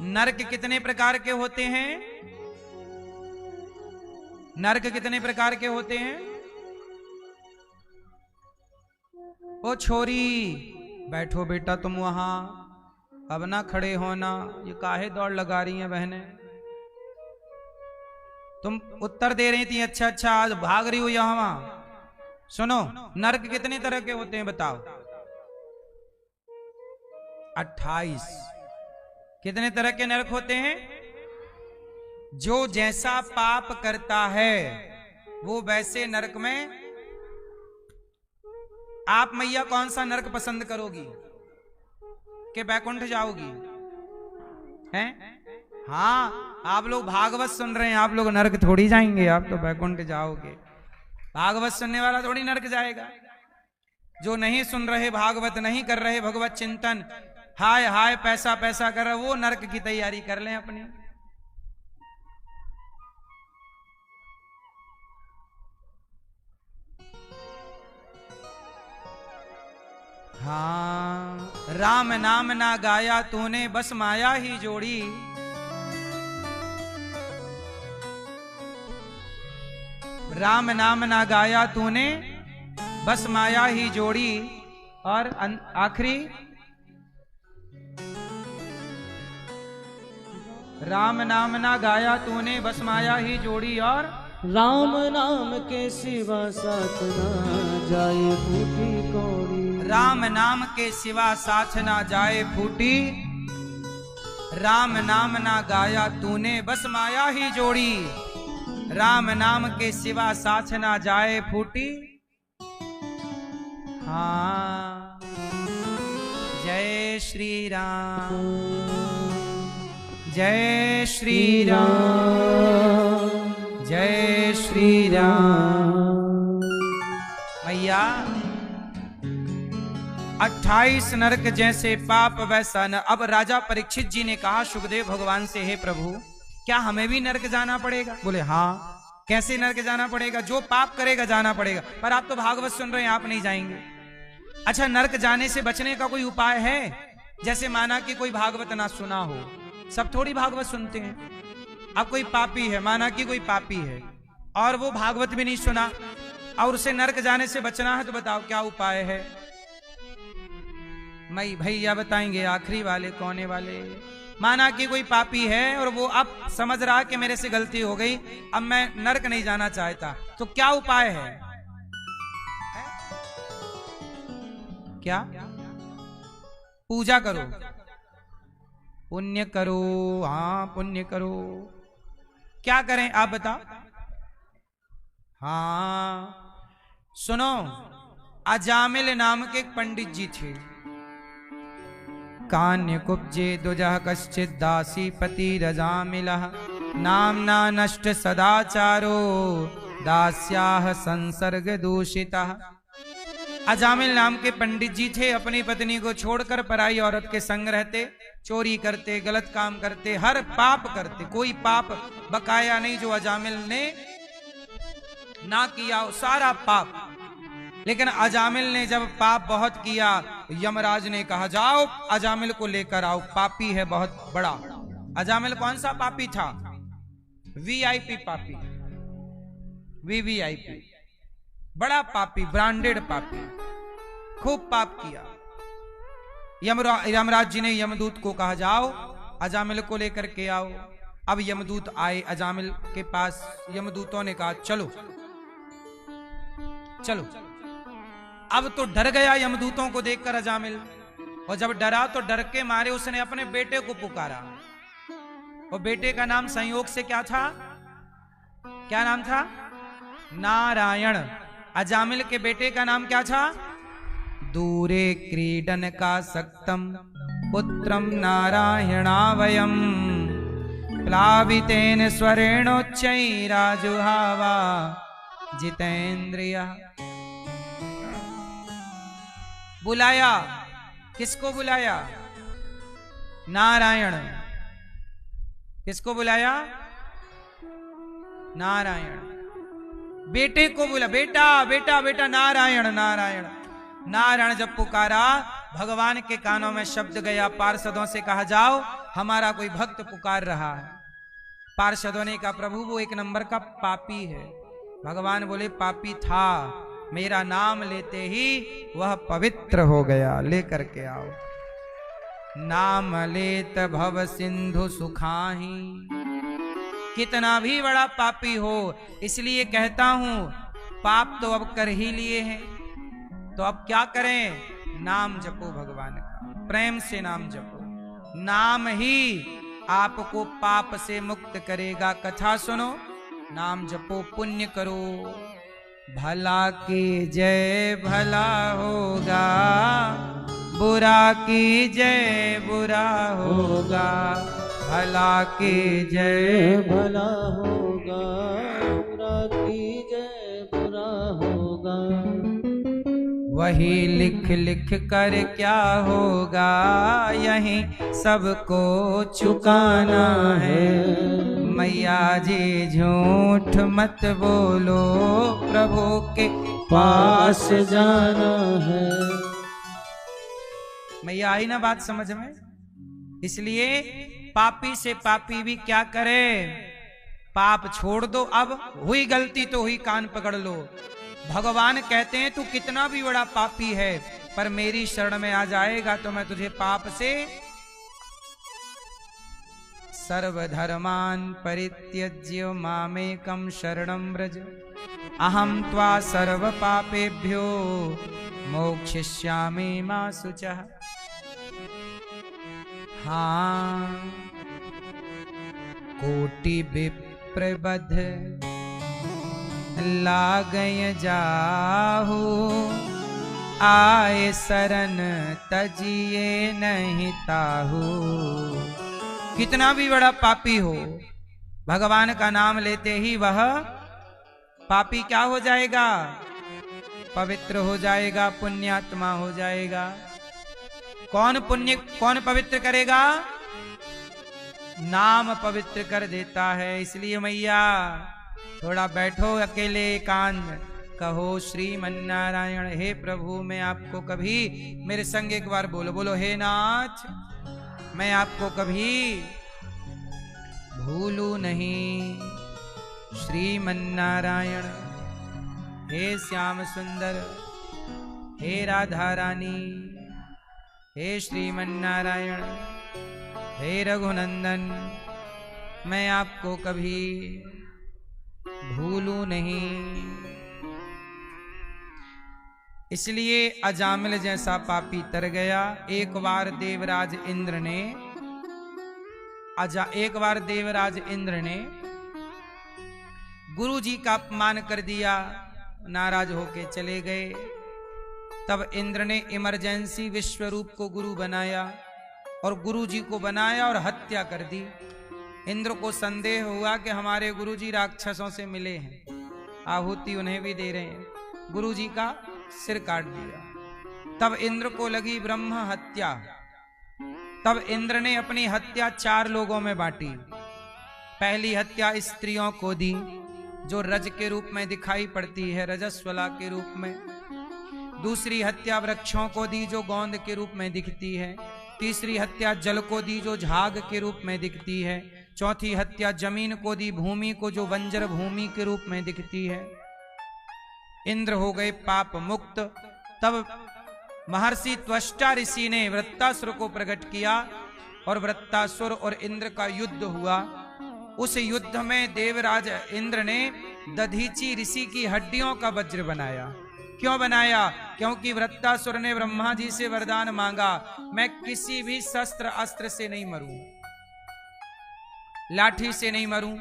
नरक कितने प्रकार के होते हैं? नरक कितने प्रकार के होते हैं? ओ छोरी बैठो बेटा तुम वहां, अब ना खड़े होना, ये काहे दौड़ लगा रही हैं बहनें? तुम उत्तर दे रही थी अच्छा अच्छा, आज भाग रही हो यहां। सुनो, नरक कितने तरह के होते हैं बताओ? 28। कितने तरह के नरक होते हैं? जो जैसा पाप करता है वो वैसे नरक में। आप मैया कौन सा नरक पसंद करोगी कि बैकुंठ जाओगी? हैं? हाँ, आप लोग भागवत सुन रहे हैं, आप लोग नरक थोड़ी जाएंगे, आप तो बैकुंठ जाओगे। भागवत सुनने वाला थोड़ी नरक जाएगा। जो नहीं सुन रहे भागवत, नहीं कर रहे भगवत चिंतन, हाय हाय पैसा पैसा कर रहे, वो नरक की तैयारी कर लें अपनी। हाँ, राम नाम ना गाया तूने, बस माया ही जोड़ी। राम नाम ना गाया तूने, बस माया ही जोड़ी। और आखिरी, राम नाम ना गाया तूने, बस माया ही जोड़ी। और राम नाम के सिवा साथ ना जाए फूटी कौड़ी। राम नाम के सिवा साथ ना जाए फूटी। राम नाम ना गाया तूने, बस माया ही जोड़ी। राम नाम के सिवा साथ ना जाए फूटी। हाँ, जय श्री राम, जय श्री राम, जय श्री राम। मैया 28 नरक जैसे पाप वैसा न। अब राजा परीक्षित जी ने कहा सुखदेव भगवान से, हे प्रभु क्या हमें भी नरक जाना पड़ेगा? बोले हाँ। कैसे नरक जाना पड़ेगा? जो पाप करेगा जाना पड़ेगा। पर आप तो भागवत सुन रहे हैं, आप नहीं जाएंगे। अच्छा, नरक जाने से बचने का कोई उपाय है? जैसे माना कि कोई भागवत ना सुना हो, सब थोड़ी भागवत सुनते हैं। अब कोई पापी है, माना कि कोई पापी है और वो भागवत भी नहीं सुना और उसे नरक जाने से बचना है, तो बताओ क्या उपाय है? मई भैया बताएंगे, आखिरी वाले कोने वाले। माना कि कोई पापी है और वो अब समझ रहा कि मेरे से गलती हो गई, अब मैं नरक नहीं जाना चाहता, तो क्या उपाय है? क्या? पूजा करो, पुण्य करो। हाँ, पुण्य करो। क्या करें आप बताओ? हाँ सुनो, अजामिल नाम के एक पंडित जी थे। कान्य कुब्जे दुजह कश्चित दासी पति रजामिलः, नामना नष्ट सदाचारो दास्याह संसर्ग दूषितः। अजामिल नाम के पंडित जी थे, अपनी पत्नी को छोड़कर पराई औरत के संग रहते, चोरी करते, गलत काम करते, हर पाप करते, कोई पाप बकाया नहीं जो अजामिल ने ना किया, सारा पाप। लेकिन अजामिल ने जब पाप बहुत किया, यमराज ने कहा जाओ अजामिल को लेकर आओ, पापी है बहुत बड़ा। अजामिल कौन सा पापी था? वीआईपी पापी, वीवीआईपी, बड़ा पापी, ब्रांडेड पापी, खूब पाप किया। यमराज जी ने यमदूत को कहा जाओ अजामिल को लेकर के आओ। अब यमदूत आए अजामिल के पास। यमदूतों ने कहा चलो चलो। अब तो डर गया यमदूतों को देखकर अजामिल, और जब डरा तो डर के मारे उसने अपने बेटे को पुकारा। और बेटे का नाम संयोग से क्या था? क्या नाम था? नारायण। अजामिल के बेटे का नाम क्या था? दूरे क्रीडन का सक्तम पुत्रम नारायणावयम, प्लावितेन स्वरेणोच्चैराजुहावा जितेंद्रिय। बुलाया, किसको बुलाया? नारायण। किसको बुलाया? नारायण। बेटे को बुला, बेटा बेटा बेटा, नारायण नारायण। नारायण जब पुकारा, भगवान के कानों में शब्द गया। पार्षदों से कहा जाओ हमारा कोई भक्त पुकार रहा है। पार्षदों ने कहा प्रभु वो एक नंबर का पापी है। भगवान बोले पापी था, मेरा नाम लेते ही वह पवित्र हो गया। लेकर के आओ। नाम लेत भव सिंधु सुखाही। कितना भी बड़ा पापी हो, इसलिए कहता हूं पाप तो अब कर ही लिए हैं, तो अब क्या करें? नाम जपो भगवान का, प्रेम से नाम जपो। नाम ही आपको पाप से मुक्त करेगा। कथा सुनो, नाम जपो, पुण्य करो। भला की जय भला होगा, बुरा की जय बुरा होगा। भला की जय भला होगा, बुरा की जय बुरा होगा। वही लिख लिख कर क्या होगा, यही सबको चुकाना है। मैया जी झूठ मत बोलो, प्रभु के पास जाना है। मैया आई ना बात समझ में? इसलिए पापी से पापी भी क्या करे? पाप छोड़ दो। अब हुई गलती तो हुई, कान पकड़ लो। भगवान कहते हैं तू कितना भी बड़ा पापी है, पर मेरी शरण में आ जाएगा तो मैं तुझे पाप से सर्वधर्मान परित्यज्य मामेकं शरणं व्रज, अहम त्वा सर्व पापेभ्यो मोक्षयिष्यामि मा शुचः। हाँ, कोटि विप्रबध लागय जाहू, आए शरण तजिए नहीं ताहू। कितना भी बड़ा पापी हो, भगवान का नाम लेते ही वह पापी क्या हो जाएगा? पवित्र हो जाएगा, पुण्यात्मा हो जाएगा। कौन पवित्र करेगा? नाम पवित्र कर देता है। इसलिए मैया थोड़ा बैठो अकेले एकांत, कहो श्रीमन्नारायण। हे प्रभु, मैं आपको कभी, मेरे संग एक बार बोलो, बोलो हे नाथ, मैं आपको कभी भूलू नहीं। श्रीमन्नारायण, हे श्याम सुंदर, हे राधा रानी, हे श्रीमन्नारायण, हे रघुनंदन, मैं आपको कभी भूलू नहीं। इसलिए अजामिल जैसा पापी तर गया। एक बार देवराज इंद्र ने गुरु जी का अपमान कर दिया, नाराज होके चले गए। तब इंद्र ने इमरजेंसी विश्वरूप को गुरु बनाया और गुरु जी को बनाया और हत्या कर दी। इंद्र को संदेह हुआ कि हमारे गुरु जी राक्षसों से मिले हैं, आहुति उन्हें भी दे रहे हैं, गुरु जी का सिर काट दिया। तब इंद्र को लगी ब्रह्म हत्या। तब इंद्र ने अपनी हत्या 4 लोगों में बांटी। पहली हत्या स्त्रियों को दी, जो रज के रूप में दिखाई पड़ती है, रजस्वला के रूप में। दूसरी हत्या वृक्षों को दी, जो गोंद के रूप में दिखती है। तीसरी हत्या जल को दी, जो झाग के रूप में दिखती है। चौथी हत्या जमीन को दी, भूमि को, जो बंजर भूमि के रूप में दिखती है। इंद्र हो गए पाप मुक्त। तब महर्षि त्वष्टा ऋषि ने वृत्तासुर को प्रकट किया और वृत्तासुर और इंद्र का युद्ध हुआ। उस युद्ध में देवराज इंद्र ने दधीची ऋषि की हड्डियों का वज्र बनाया। क्यों बनाया? क्योंकि वृत्तासुर ने ब्रह्मा जी से वरदान मांगा, मैं किसी भी शस्त्र अस्त्र से नहीं मरूं, लाठी से नहीं मरूं,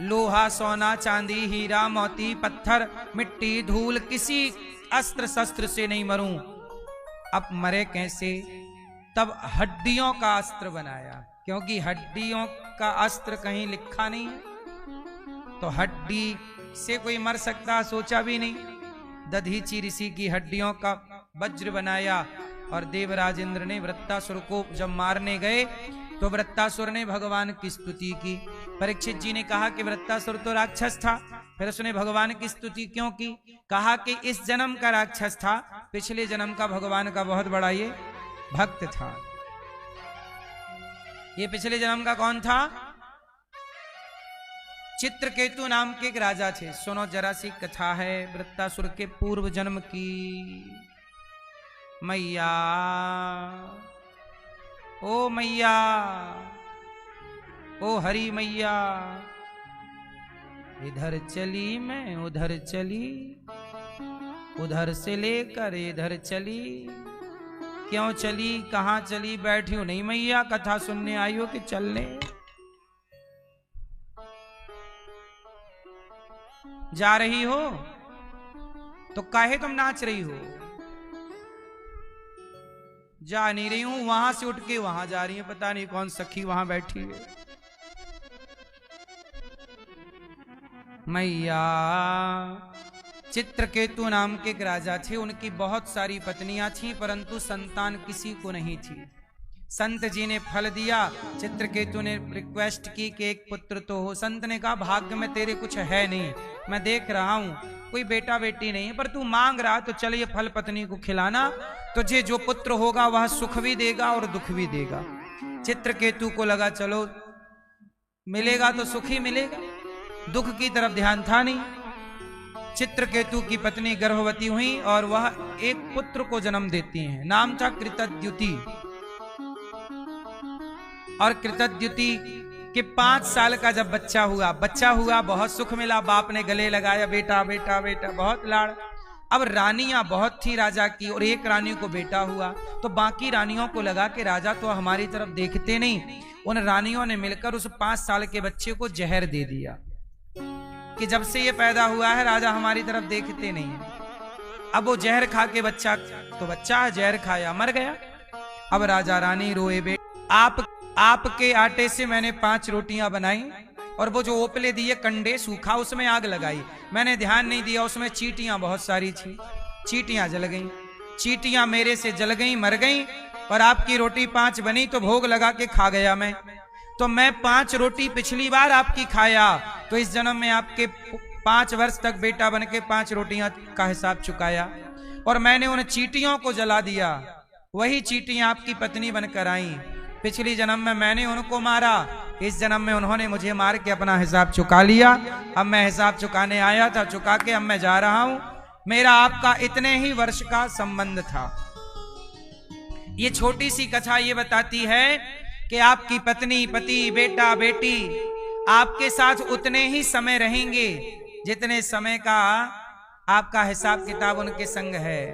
लोहा सोना चांदी हीरा मोती पत्थर मिट्टी धूल किसी अस्त्र शस्त्र से नहीं मरूं। अब मरे कैसे? तब हड्डियों का अस्त्र बनाया, क्योंकि हड्डियों का अस्त्र कहीं लिखा नहीं है, तो हड्डी से कोई मर सकता, सोचा भी नहीं। दधीची ऋषि की हड्डियों का वज्र बनाया और देवराज इंद्र ने वृत्तासुर को जब मारने गए तो वृत्तासुर ने भगवान की स्तुति की। परीक्षित जी ने कहा कि वृत्तासुर तो राक्षस था, फिर उसने भगवान की स्तुति क्यों की? कहा कि इस जन्म का राक्षस था, पिछले जन्म का भगवान का बहुत बड़ा ये भक्त था। ये पिछले जन्म का कौन था? चित्रकेतु नाम के एक राजा थे। सुनो जरा सी कथा है वृत्तासुर के पूर्व जन्म की। मैया ओ मैया, ओ हरी मैया, इधर चली मैं उधर चली, उधर से लेकर इधर चली। क्यों चली, कहां चली, बैठी हो नहीं मैया, कथा सुनने आई हो कि चलने? जा रही हो तो काहे तुम नाच रही हो? जा नहीं रही हूं, वहां से उठ के वहां जा रही है, पता नहीं कौन सखी वहां बैठी है। मैया, चित्रकेतु नाम के एक राजा थे, उनकी बहुत सारी पत्नियां थीं, परंतु संतान किसी को नहीं थी। संत जी ने फल दिया, चित्रकेतु ने रिक्वेस्ट की कि एक पुत्र तो हो। संत ने कहा भाग्य में तेरे कुछ है नहीं, मैं देख रहा हूं कोई बेटा बेटी नहीं है, पर तू मांग रहा तो चल ये फल पत्नी को खिलाना, तुझे जो पुत्र होगा वह सुख भी देगा और दुख भी देगा। चित्रकेतु को लगा चलो मिलेगा तो सुख ही मिलेगा, दुख की तरफ ध्यान था नहीं। चित्रकेतु की पत्नी गर्भवती हुई और वह एक पुत्र को जन्म देती हैं। नाम था कृतद्युति। और कृतद्युति के 5 साल का जब बच्चा हुआ, बहुत सुख मिला, बाप ने गले लगाया, बेटा बेटा बेटा, बहुत लाड़। अब रानियां बहुत थी राजा की, और एक रानी को बेटा हुआ, तो बाकी रानियों को लगा कि राजा तो हमारी तरफ देखते नहीं। उन रानियों ने मिलकर उस 5 साल के बच्चे को जहर दे दिया कि जब से ये पैदा हुआ है राजा हमारी तरफ देखते नहीं है। अब वो जहर खा के बच्चा जहर खाया, मर गया। अब राजा रानी रोए, आपके आटे से मैंने 5 रोटियां बनाई, और वो जो ओपले दिए कंडे सूखा, उसमें आग लगाई, मैंने ध्यान नहीं दिया, उसमें चींटियां बहुत सारी थी, चींटियां जल गईं, चींटियां मेरे से जल गईं, मर गईं, और आपकी रोटी 5 बनी तो भोग लगा के खा गया मैं। तो मैं 5 रोटी पिछली बार आपकी खाया, तो इस जन्म में आपके 5 वर्ष तक बेटा बन के 5 रोटियां का हिसाब चुकाया, और मैंने उन चींटियों को जला दिया। वही चींटियां आपकी पत्नी बनकर आई। पिछली जन्म में मैंने उनको मारा, इस जन्म में उन्होंने मुझे मार के अपना हिसाब चुका लिया। अब मैं हिसाब चुकाने आया था, चुका के अब मैं जा रहा हूं। मेरा आपका इतने ही वर्ष का संबंध था। ये छोटी सी कथा ये बताती है कि आपकी पत्नी, पति, बेटा, बेटी आपके साथ उतने ही समय रहेंगे जितने समय का आपका हिसाब किताब उनके संग है।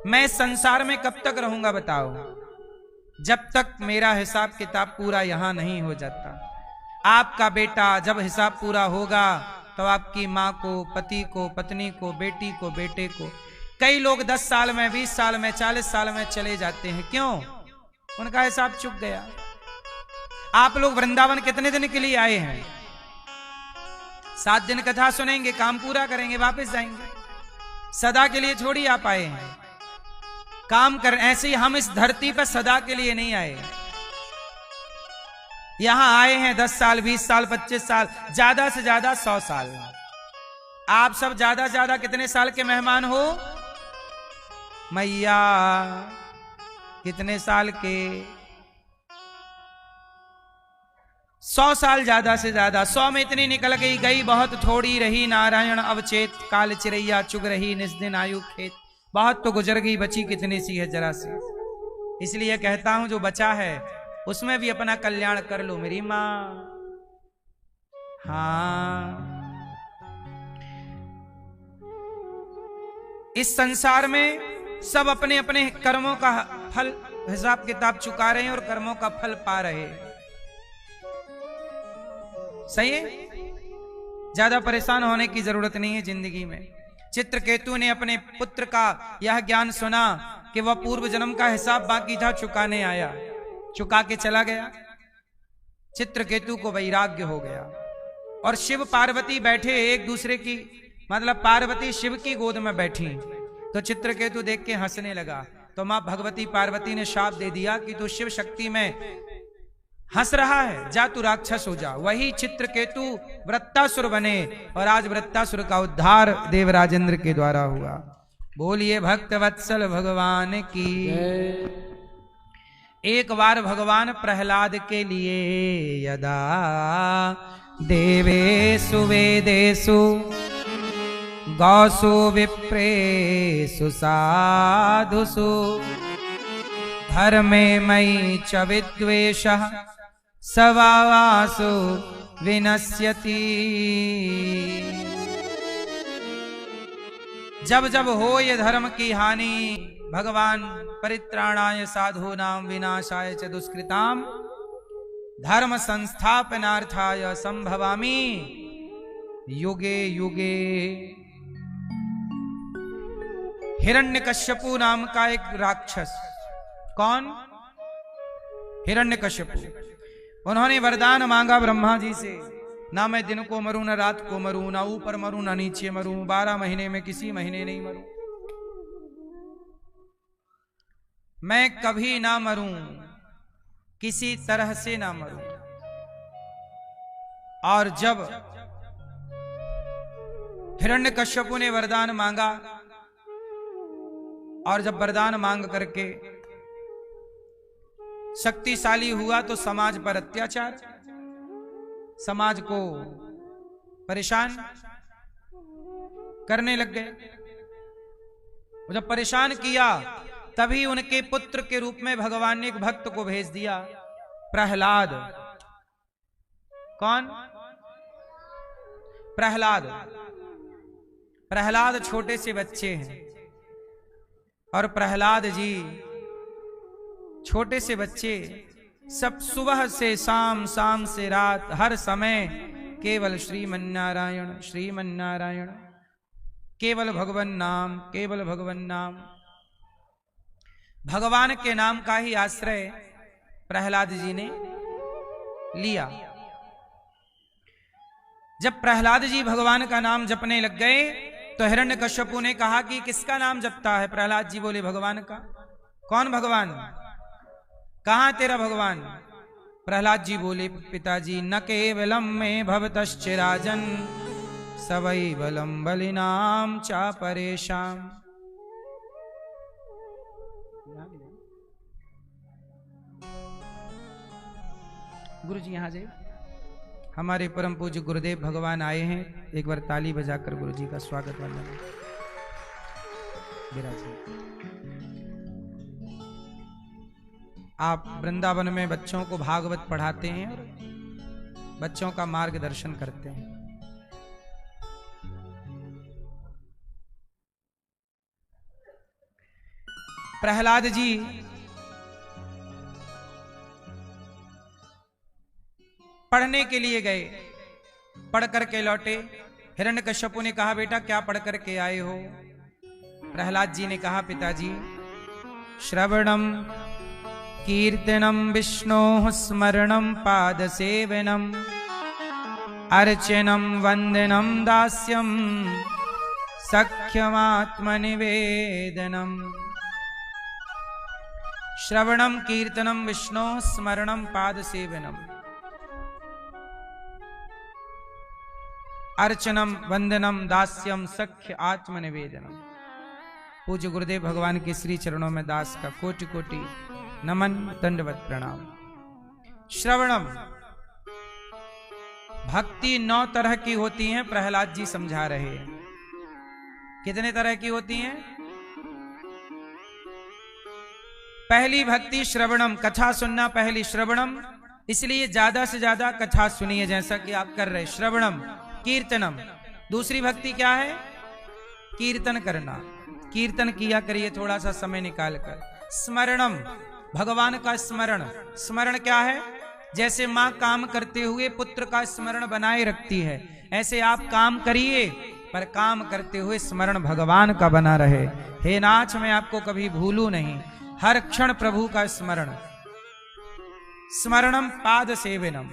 मैं संसार में कब तक रहूंगा बताओ? जब तक मेरा हिसाब किताब पूरा यहां नहीं हो जाता। आपका बेटा जब हिसाब पूरा होगा तो आपकी माँ को, पति को, पत्नी को, बेटी को, बेटे को, कई लोग 10 साल में, 20 साल में, 40 साल में चले जाते हैं। क्यों? उनका हिसाब चुक गया। आप लोग वृंदावन कितने दिन के लिए आए हैं? 7 दिन कथा सुनेंगे, काम पूरा करेंगे, वापस जाएंगे। सदा के लिए थोड़ी आप आए हैं, काम कर। ऐसे ही हम इस धरती पर सदा के लिए नहीं आए, यहां आए हैं 10 साल, 20 साल, 25 साल, ज्यादा से ज्यादा 100 साल। आप सब ज्यादा से ज्यादा कितने साल के मेहमान हो? मैया कितने साल के? 100 साल ज्यादा से ज्यादा। 100 में इतनी निकल गई, गई बहुत थोड़ी रही, नारायण अवचेत, काल चिरैया चुग रही, निज दिन आयु खेत। बहुत तो गुजर गई, बची कितनी सी है जरा सी। इसलिए कहता हूं जो बचा है उसमें भी अपना कल्याण कर लो मेरी मां। हाँ, इस संसार में सब अपने अपने कर्मों का फल, हिसाब किताब चुका रहे हैं और कर्मों का फल पा रहे हैं। सही है? ज्यादा परेशान होने की जरूरत नहीं है जिंदगी में। चित्रकेतु ने अपने पुत्र का यह ज्ञान सुना कि वह पूर्व जन्म का हिसाब बाकी था, चुकाने आया, चुका के चला गया। चित्रकेतु को वैराग्य हो गया, और शिव पार्वती बैठे एक दूसरे की, मतलब पार्वती शिव की गोद में बैठी, तो चित्रकेतु देख के हंसने लगा। तो मां भगवती पार्वती ने शाप दे दिया कि तू शिव शक्ति में हंस रहा है, जा तू राक्षस हो जा। वही चित्रकेतु वृत्तासुर बने, और आज वृत्तासुर का उद्धार देवराजेंद्र के द्वारा हुआ। बोलिए भक्त वत्सल भगवान की। एक बार भगवान प्रहलाद के लिए यदा देवेषु वेदेषु गौसु विप्रेषु साधुषु धर्मे मयि च विद्वेषः स्वभावासु विनश्यति। जब जब हो ये धर्म की हानि, भगवान परित्राणाय साधूनां विनाशाय च दुष्कृताम् धर्म संस्थापनार्थाय संभवामि युगे युगे। हिरण्यकश्यपु नाम का एक राक्षस, कौन? हिरण्यकश्यपु। उन्होंने वरदान मांगा ब्रह्मा जी से, ना मैं दिन को मरूं, ना रात को मरूं, ना ऊपर मरूं, ना नीचे मरूं, 12 महीने में किसी महीने नहीं मरूं, मैं कभी ना मरूं, किसी तरह से ना मरूं। और जब हिरण्यकश्यपु ने वरदान मांगा, और जब वरदान मांग करके शक्तिशाली हुआ तो समाज पर अत्याचार, समाज को परेशान करने लग गए। जब परेशान किया तभी उनके पुत्र के रूप में भगवान ने एक भक्त को भेज दिया, प्रहलाद। कौन? प्रहलाद। प्रहलाद छोटे से बच्चे हैं, और प्रहलाद जी छोटे से बच्चे सब सुबह से शाम, शाम से रात, हर समय केवल श्रीमन्नारायण श्रीमन्नारायण, केवल भगवान नाम, केवल भगवान नाम। भगवान के नाम का ही आश्रय प्रहलाद जी ने लिया। जब प्रहलाद जी भगवान का नाम जपने लग गए तो हिरण्यकश्यपु ने कहा कि किसका नाम जपता है? प्रहलाद जी बोले भगवान का। कौन भगवान? कहां तेरा भगवान? प्रहलाद जी बोले पिताजी, न केवलम में भवतश्च राजन सवै बलम बलिनाम चा परेशान। गुरु जी यहां जाइए, हमारे परम पूज्य गुरुदेव भगवान आए हैं। एक बार ताली बजाकर गुरु जी का स्वागत वंदन विराजिए। आप वृंदावन में बच्चों को भागवत पढ़ाते हैं और बच्चों का मार्गदर्शन करते हैं। प्रहलाद जी पढ़ने के लिए गए, पढ़ करके लौटे। हिरण्यकश्यपु ने कहा, बेटा क्या पढ़ करके आए हो? प्रहलाद जी ने कहा, पिताजी श्रवणम कीर्तनम विष्णोः स्मरणम पादसेवनम अर्चनम वंदनम दास्यम सख्यमात्मनिवेदनम। श्रवणम कीर्तनम विष्णोः स्मरणम पादसेवनम अर्चनम वंदनम दास्यम सख्य आत्मनिवेदनम। पूज्य गुरुदेव भगवान के श्री चरणों में दास का कोटि कोटि नमन, दंडवत प्रणाम। श्रवणम, भक्ति 9 तरह की होती हैं, प्रहलाद जी समझा रहे हैं। कितने तरह की होती हैं? पहली भक्ति श्रवणम, कथा सुनना पहली श्रवणम, इसलिए ज्यादा से ज्यादा कथा सुनिए जैसा कि आप कर रहे। श्रवणम। कीर्तनम, दूसरी भक्ति क्या है? कीर्तन करना, कीर्तन किया करिए थोड़ा सा समय निकालकर। स्मरणम, भगवान का स्मरण। स्मरण क्या है? जैसे माँ काम करते हुए पुत्र का स्मरण बनाए रखती है, ऐसे आप काम करिए पर काम करते हुए स्मरण भगवान का बना रहे। हे नाथ, मैं आपको कभी भूलूं नहीं, हर क्षण प्रभु का स्मरण। स्मरणम पाद सेवनम,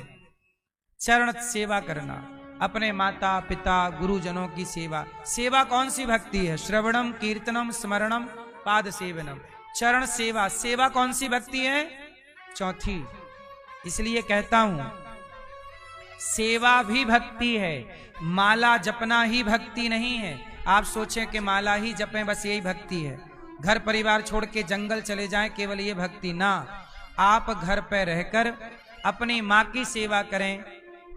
चरण सेवा करना, अपने माता पिता गुरुजनों की सेवा। सेवा कौन सी भक्ति है? श्रवणम कीर्तनम स्मरणम पाद सेवनम, चरण सेवा। सेवा कौन सी भक्ति है? चौथी। इसलिए कहता हूं सेवा भी भक्ति है, माला जपना ही भक्ति नहीं है। आप सोचें कि माला ही जपें बस यही भक्ति है, घर परिवार छोड़ के जंगल चले जाएं केवल ये भक्ति ना। आप घर पर रहकर अपनी माँ की सेवा करें,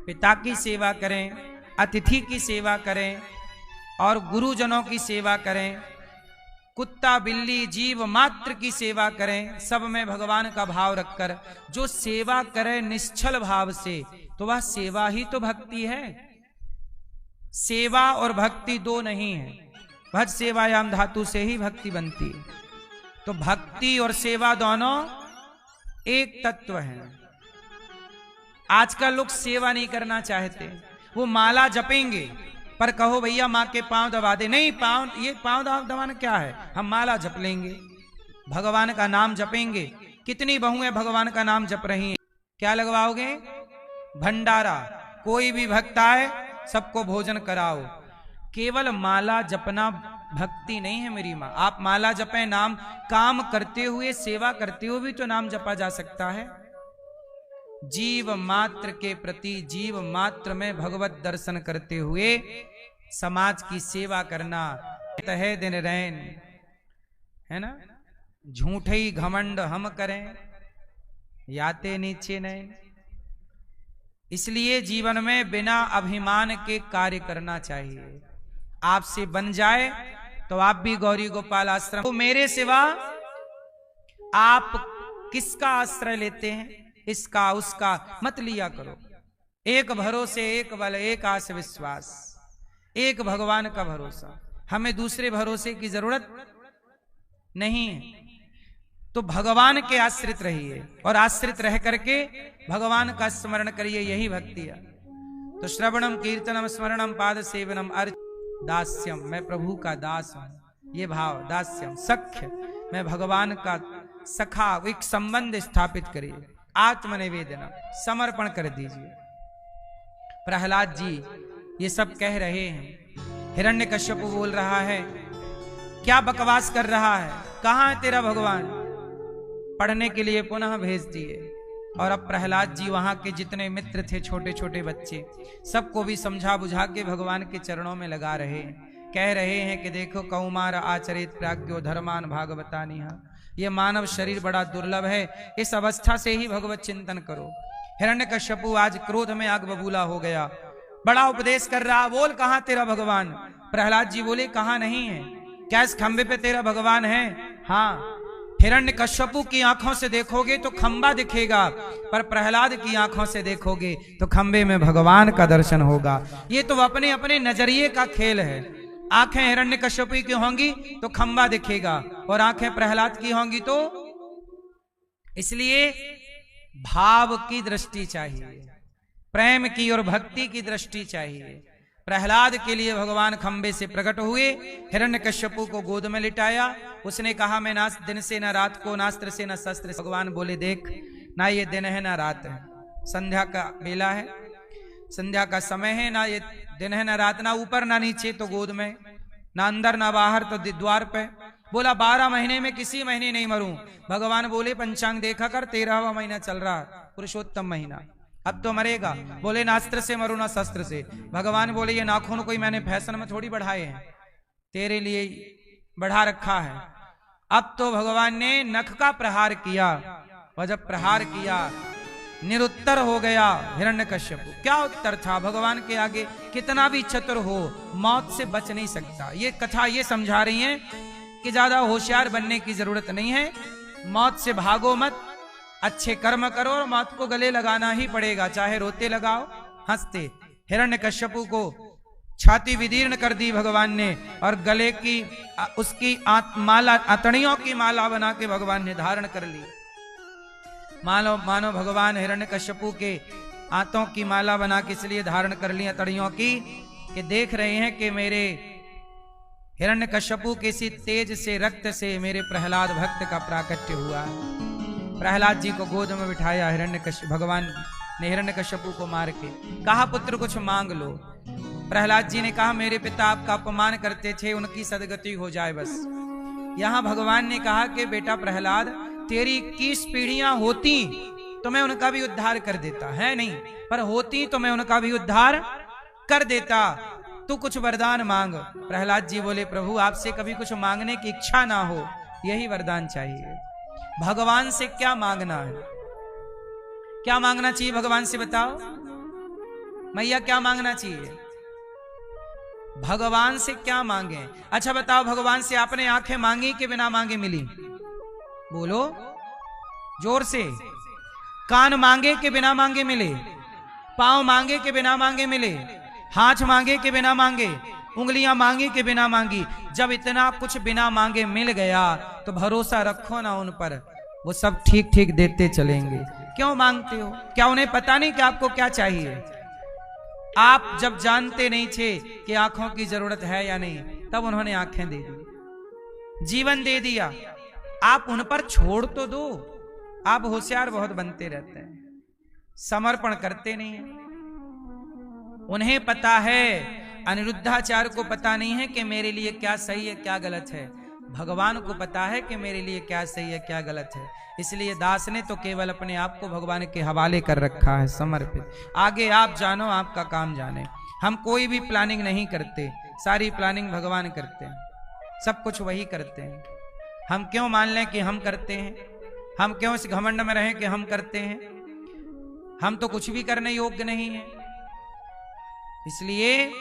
पिता की सेवा करें, अतिथि की सेवा करें और गुरुजनों की सेवा करें, कुत्ता बिल्ली जीव मात्र की सेवा करें, सब में भगवान का भाव रखकर जो सेवा करे निश्चल भाव से, तो वह सेवा ही तो भक्ति है। सेवा और भक्ति दो नहीं है, भज सेवायाम धातु से ही भक्ति बनती है। तो भक्ति और सेवा दोनों एक तत्व है। आजकल लोग सेवा नहीं करना चाहते, वो माला जपेंगे पर कहो भैया माँ के पांव दबा दे, नहीं पांव दबाना क्या है, हम माला जप लेंगे, भगवान का नाम जपेंगे। कितनी बहुएं भगवान का नाम जप रही हैं, क्या लगवाओगे, भंडारा, कोई भी भक्त आए सबको भोजन कराओ। केवल माला जपना भक्ति नहीं है मेरी माँ। आप माला जपें, नाम काम करते हुए सेवा करते हुए भी तो नाम जपा जा सकता है। जीव मात्र के प्रति जीव मात्र में भगवत दर्शन करते हुए समाज की सेवा करना है दिन रैन, है ना। झूठे ही घमंड हम करें, याते नीचे नैन। इसलिए जीवन में बिना अभिमान के कार्य करना चाहिए। आपसे बन जाए तो आप भी गौरी गोपाल आश्रम, तो मेरे सिवा आप किसका आश्रय लेते हैं, इसका उसका मत लिया करो। एक भरोसे, एक बल, एक आस विश्वास, एक भगवान का भरोसा। हमें दूसरे भरोसे की जरूरत नहीं है। तो भगवान के आश्रित रहिए और आश्रित रह करके भगवान का स्मरण करिए, यही भक्ति है। तो श्रवणम कीर्तनम स्मरणम पाद सेवनम अर्च दास्यम, मैं प्रभु का दास हूं, ये भाव। दास्यम सख्य, मैं भगवान का सखा, एक संबंध स्थापित करिए। आत्मनिवेदन, समर्पण कर दीजिए। प्रहलाद जी ये सब कह रहे हैं, हिरण्यकश्यप बोल रहा है, क्या बकवास कर रहा है, कहां है तेरा भगवान। पढ़ने के लिए पुनः भेज दिए। और अब प्रहलाद जी वहां के जितने मित्र थे, छोटे छोटे बच्चे, सबको भी समझा बुझा के भगवान के चरणों में लगा रहे हैं। कह रहे हैं कि देखो कौमार आचरित प्राज्ञो धर्मान भागवतानिहा, ये मानव शरीर बड़ा दुर्लभ है, इस अवस्था से ही भगवत चिंतन करो। हिरण्यकश्यपु आज क्रोध में आग बबूला हो गया, बड़ा उपदेश कर रहा, बोल कहां तेरा भगवान। प्रहलाद जी बोले कहां नहीं है, क्या इस खंबे पे तेरा भगवान है। हाँ, हिरण्यकश्यपु की आंखों से देखोगे तो खंबा दिखेगा, पर प्रहलाद की आंखों से देखोगे तो खंबे में भगवान का दर्शन होगा। ये तो अपने अपने नजरिए का खेल है। आंखें हिरण्यकश्यपु की होंगी तो खंबा दिखेगा, और आंखें प्रहलाद की होंगी तो। इसलिए भाव की दृष्टि चाहिए, प्रेम की और भक्ति की दृष्टि चाहिए। प्रहलाद के लिए भगवान खंबे से प्रकट हुए, हिरण्यकश्यपु को गोद में लिटाया। उसने कहा मैं ना दिन से ना रात को, ना अस्त्र से ना शस्त्र से। भगवान बोले देख, ना ये दिन है ना रात है, संध्या का बेला है, संध्या का समय है, ना ये दिन है ना रात, ना ऊपर ना नीचे तो गोद में, ना अंदर ना बाहर तो द्वार पे। बोला 12 महीने में किसी महीने नहीं मरूं। भगवान बोले पंचांग देखा कर, 13वां महीना चल रहा, पुरुषोत्तम महीना, अब तो मरेगा। बोले ना अस्त्र से मरो ना शस्त्र से। भगवान बोले ये नाखून कोई मैंने फैशन में थोड़ी बढ़ाए हैं, तेरे लिए बढ़ा रखा है। अब तो भगवान ने नख का प्रहार किया, और जब प्रहार किया निरुत्तर हो गया हिरण्यकश्यप। क्या उत्तर था, भगवान के आगे कितना भी चतुर हो मौत से बच नहीं सकता। ये कथा ये समझा रही है कि ज्यादा होशियार बनने की जरूरत नहीं है, मौत से भागो मत, अच्छे कर्म करो और मौत को गले लगाना ही पड़ेगा, चाहे रोते लगाओ हंसते। हिरण्यकश्यपु को छाती विदीर्ण कर दी भगवान ने, और गले की उसकी माला, अतड़ियों की माला बना के भगवान ने धारण कर ली। मानो भगवान हिरण्यकश्यपु के आंतों की माला बना के इसलिए धारण कर ली अतड़ियों की, कि देख रहे हैं कि मेरे हिरण्यकश्यपु के इसी तेज से, रक्त से मेरे प्रहलाद भक्त का प्राकट्य हुआ। प्रहलाद जी को गोद में बिठाया भगवान ने हिरण्यकश्यपु को मार के, कहा पुत्र कुछ मांग लो। प्रहलाद जी ने कहा मेरे पिता आपका अपमान करते थे, उनकी सदगति हो जाए बस। यहां भगवान ने कहा कि बेटा प्रहलाद, तेरी 21 पीढ़ियां होती तो मैं उनका भी उद्धार कर देता, है नहीं, पर होती तो मैं उनका भी उद्धार कर देता। तू कुछ वरदान मांग। प्रहलाद जी बोले प्रभु आपसे कभी कुछ मांगने की इच्छा ना हो, यही वरदान चाहिए। भगवान से क्या मांगना है, क्या मांगना चाहिए भगवान से बताओ। मैया क्या मांगना चाहिए? भगवान से क्या मांगे? अच्छा बताओ, भगवान से आपने आंखें मांगी कि बिना मांगे मिली? बोलो जोर से। कान मांगे कि बिना मांगे मिले? पांव मांगे कि बिना मांगे मिले? हाथ मांगे कि बिना मांगे? उंगलियां मांगी कि बिना मांगी? जब इतना कुछ बिना मांगे मिल गया तो भरोसा रखो ना उन पर, वो सब ठीक ठीक देते चलेंगे। क्यों मांगते हो? क्या उन्हें पता नहीं कि आपको क्या चाहिए? आप जब जानते नहीं थे कि आंखों की जरूरत है या नहीं, तब उन्होंने आंखें दे दी, जीवन दे दिया। आप उन पर छोड़ तो दो। आप होशियार बहुत बनते रहते हैं, समर्पण करते नहीं है। उन्हें पता है, अनिरुद्धाचार्य को पता नहीं है कि मेरे लिए क्या सही है क्या गलत है। भगवान को पता है कि मेरे लिए क्या सही है क्या गलत है। इसलिए दास ने तो केवल अपने आप को भगवान के हवाले कर रखा है, समर्पित। आगे आप जानो, आपका काम जाने। हम कोई भी प्लानिंग नहीं करते, सारी प्लानिंग भगवान करते हैं, सब कुछ वही करते हैं। हम क्यों मान लें कि हम करते हैं? हम क्यों इस घमंड में रहें कि हम करते हैं? हम तो कुछ भी करने योग्य नहीं है। इसलिए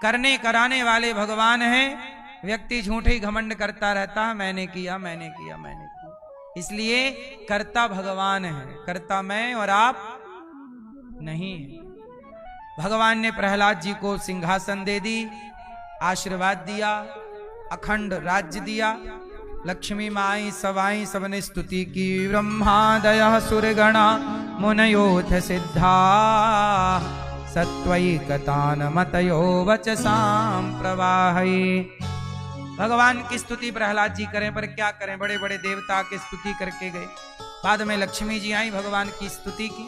करने कराने वाले भगवान हैं। व्यक्ति झूठे ही घमंड करता रहता है, मैंने किया मैंने किया मैंने किया। इसलिए कर्ता भगवान है, कर्ता मैं और आप नहीं है। भगवान ने प्रहलाद जी को सिंहासन दे दी, आशीर्वाद दिया, अखंड राज्य दिया। लक्ष्मी माई सवाई सबने स्तुति की, ब्रह्मादय सुरगणा मुनयोथ सिद्धा, सत्वैकतान मतयो वचसां प्रवाहै। भगवान की स्तुति प्रहलाद जी करें, पर क्या करें, बड़े बड़े देवता की स्तुति करके गए। बाद में लक्ष्मी जी आई, भगवान की स्तुति की,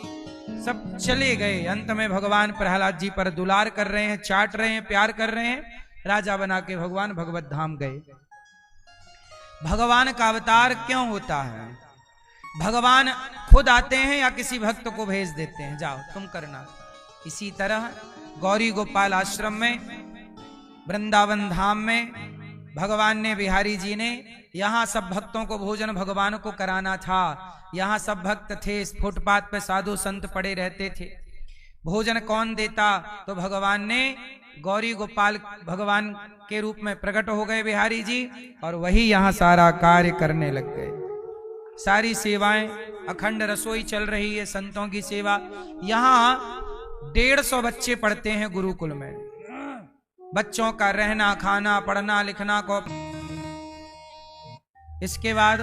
सब चले गए। अंत में भगवान प्रहलाद जी पर दुलार कर रहे हैं, चाट रहे हैं, प्यार कर रहे हैं। राजा बना के भगवान भगवत धाम गए। भगवान का अवतार क्यों होता है? भगवान खुद आते हैं या किसी भक्त को भेज देते हैं, जाओ तुम करना। इसी तरह गौरी गोपाल आश्रम में, वृंदावन धाम में भगवान ने, बिहारी जी ने, यहाँ सब भक्तों को भोजन भगवान को कराना था। यहाँ सब भक्त थे, इस फुटपाथ पे साधु संत पड़े रहते थे। भोजन कौन देता? तो भगवान ने गौरी गोपाल भगवान के रूप में प्रकट हो गए बिहारी जी, और वही यहाँ सारा कार्य करने लग गए। सारी सेवाएं, अखंड रसोई चल रही है, संतों की सेवा। यहाँ 150 बच्चे पढ़ते हैं गुरुकुल में। बच्चों का रहना, खाना, पढ़ना, लिखना को। इसके बाद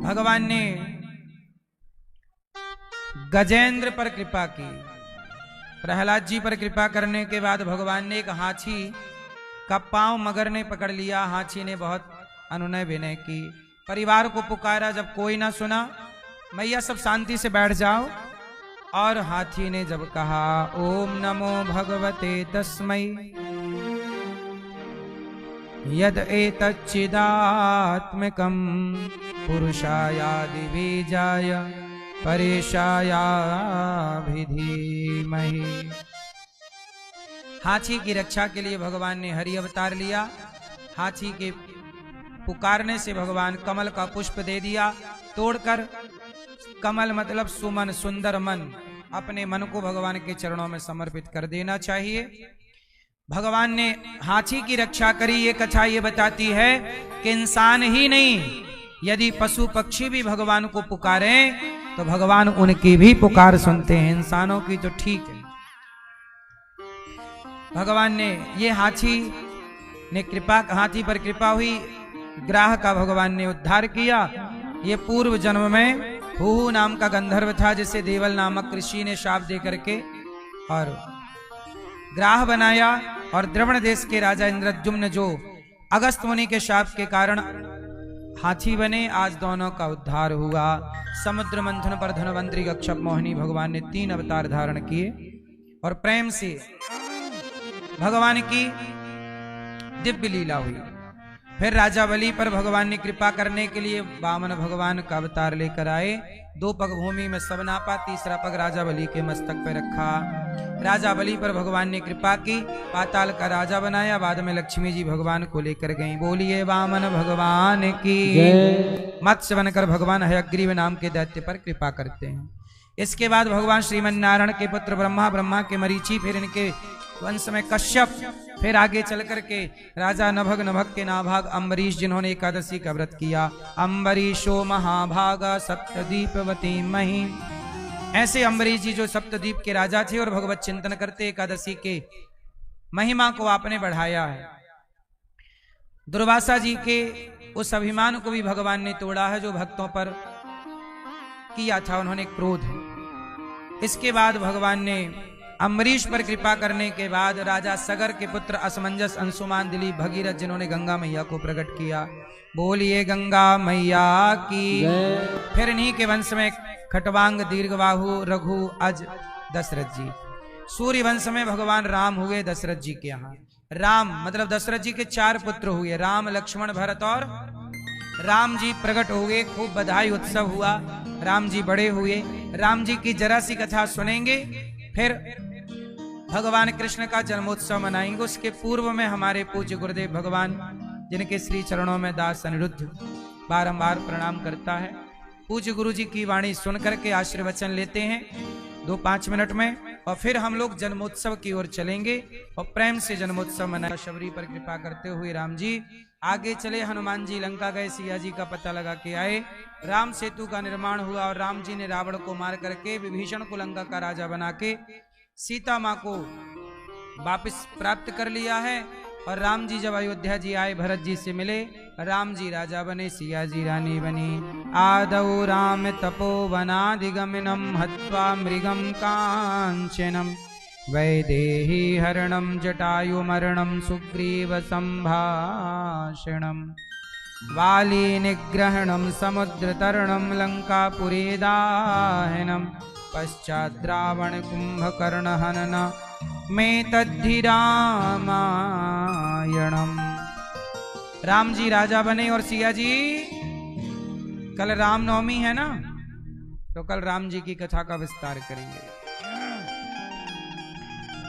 भगवान ने गजेंद्र पर कृपा की। प्रहलाद जी पर कृपा करने के बाद भगवान ने एक हाथी का पांव मगर ने पकड़ लिया। हाथी ने बहुत अनुनय विनय की, परिवार को पुकारा, जब कोई ना सुना, मैया सब शांति से बैठ जाओ। और हाथी ने जब कहा, ओम नमो भगवते तस्मै यद एतच्चिदात्मकं पुरुषायादि बीजाय परेशायाभिधीमहि। हाथी की रक्षा के लिए भगवान ने हरि अवतार लिया। हाथी के पुकारने से भगवान कमल का पुष्प दे दिया तोड़कर। कमल मतलब सुमन, सुंदर मन। अपने मन को भगवान के चरणों में समर्पित कर देना चाहिए। भगवान ने हाथी की रक्षा करी। ये कथा ये बताती है कि इंसान ही नहीं, यदि पशु पक्षी भी भगवान को पुकारें तो भगवान उनकी भी पुकार सुनते हैं, इंसानों की तो ठीक है। भगवान ने, ये हाथी ने कृपा, हाथी पर कृपा हुई, ग्राह का भगवान ने उद्धार किया। ये पूर्व जन्म में हुहु नाम का गंधर्व था, जिसे देवल नामक ऋषि ने शाप दे करके और ग्राह बनाया। और द्रवण देश के राजा इंद्रद्युम्न, जो अगस्त मुनि के शाप के कारण हाथी बने, आज दोनों का उद्धार हुआ। समुद्र मंथन पर धनवंतरी कश्यप मोहिनी भगवान ने 3 अवतार धारण किए और प्रेम से भगवान की दिव्य लीला हुई। फिर राजा बलि पर भगवान ने कृपा करने के लिए वामन भगवान का अवतार लेकर आए। 2 पग भूमि में सब नापा, तीसरा पग राजा बलि के मस्तक पर रखा। राजा बलि पर भगवान ने कृपा की, पाताल का राजा बनाया। बाद में लक्ष्मी जी भगवान को लेकर गईं। बोलिए वामन भगवान की। मत्स्य बनकर भगवान हयग्रीव नाम के दैत्य पर कृपा करते हैं। इसके बाद भगवान श्रीमन नारायण के पुत्र ब्रह्मा, ब्रह्मा के मरीचि, फिर इनके वंश में कश्यप, फिर आगे चल करके राजा नभग, नभग के नाभाग अम्बरीश, जिन्होंने एकादशी का व्रत किया। अम्बरीशो महाभागा सप्तदीपवती मही। ऐसे अम्बरीश जी जो सप्तदीप के राजा थे और भगवत चिंतन करते, एकादशी के महिमा को आपने बढ़ाया है। दुर्वासा जी के उस अभिमान को भी भगवान ने तोड़ा है जो भक्तों पर किया था, उन्होंने क्रोध। इसके बाद भगवान ने अम्बरीश पर कृपा करने के बाद राजा सगर के पुत्र असमंजस, अंशुमान, दिलीप, भगीरथ, जिन्होंने गंगा मैया को प्रकट किया। बोलिए गंगा मैया की। फिर इन्हीं के वंश में खटवांग, दीर्घबाहु, रघु, अज, दशरथ जी। सूर्य वंश में भगवान राम हुए दशरथ जी के यहाँ। राम मतलब दशरथ जी के 4 पुत्र हुए, राम, लक्ष्मण, भरत और राम जी प्रकट हुए। खूब बधाई उत्सव हुआ, राम जी बड़े हुए। राम जी की जरा सी कथा सुनेंगे, फिर भगवान कृष्ण का जन्मोत्सव मनाएंगे। उसके पूर्व में हमारे पूज्य गुरुदेव भगवान, जिनके श्री चरणों में दास अनिरुद्ध बारंबार प्रणाम करता है, पूज्य गुरु जी की वाणी सुन करके आशीर्वचन लेते हैं 2-5 मिनट में, और फिर हम लोग जन्मोत्सव की ओर चलेंगे और प्रेम से जन्मोत्सव मनाए। शबरी पर कृपा करते हुए राम जी आगे चले। हनुमान जी लंका गए, सिया जी का पता लगा के आए। राम सेतु का निर्माण हुआ और राम जी ने रावण को मार करके विभीषण को लंका का राजा बना के सीता माँ को वापस प्राप्त कर लिया है। और राम जी जब अयोध्या जी आए, भरत जी से मिले, राम जी राजा बने, सिया जी रानी बनी। आदौ राम तपोवनादिगमनम हत्वा मृगम कांचनम वैदेही हरणम जटायुमरणम सुग्रीव संभाषणम वाली निग्रहणम समुद्रतरणम लंकापुरी दाहनम पश्चात् रावण कुंभकर्ण हनन में तद्धि रामायणम। राम जी राजा बने और सिया जी, कल रामनवमी है ना, तो कल राम जी की कथा का विस्तार करेंगे।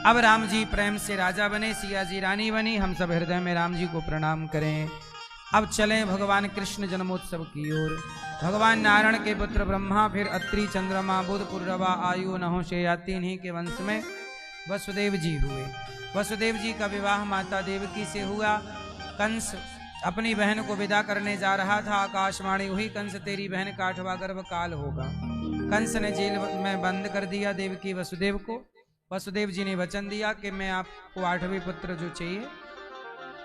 अब राम जी प्रेम से राजा बने, सिया जी रानी बनी। हम सब हृदय में राम जी को प्रणाम करें। अब चलें भगवान कृष्ण जन्मोत्सव की ओर। भगवान नारायण के पुत्र ब्रह्मा, फिर अत्रि, चंद्रमा, बुध, पुरवा, आयु, नहुष, याति, इन्हीं के वंश में वसुदेव जी हुए। वसुदेव जी का विवाह माता देवकी से हुआ। कंस अपनी बहन को विदा करने जा रहा था, आकाशवाणी हुई, कंस तेरी बहन का 8वां गर्भ काल होगा। कंस ने जेल में बंद कर दिया देवकी वसुदेव को। वसुदेव जी ने वचन दिया कि मैं आपको 8वें पुत्र जो चाहिए,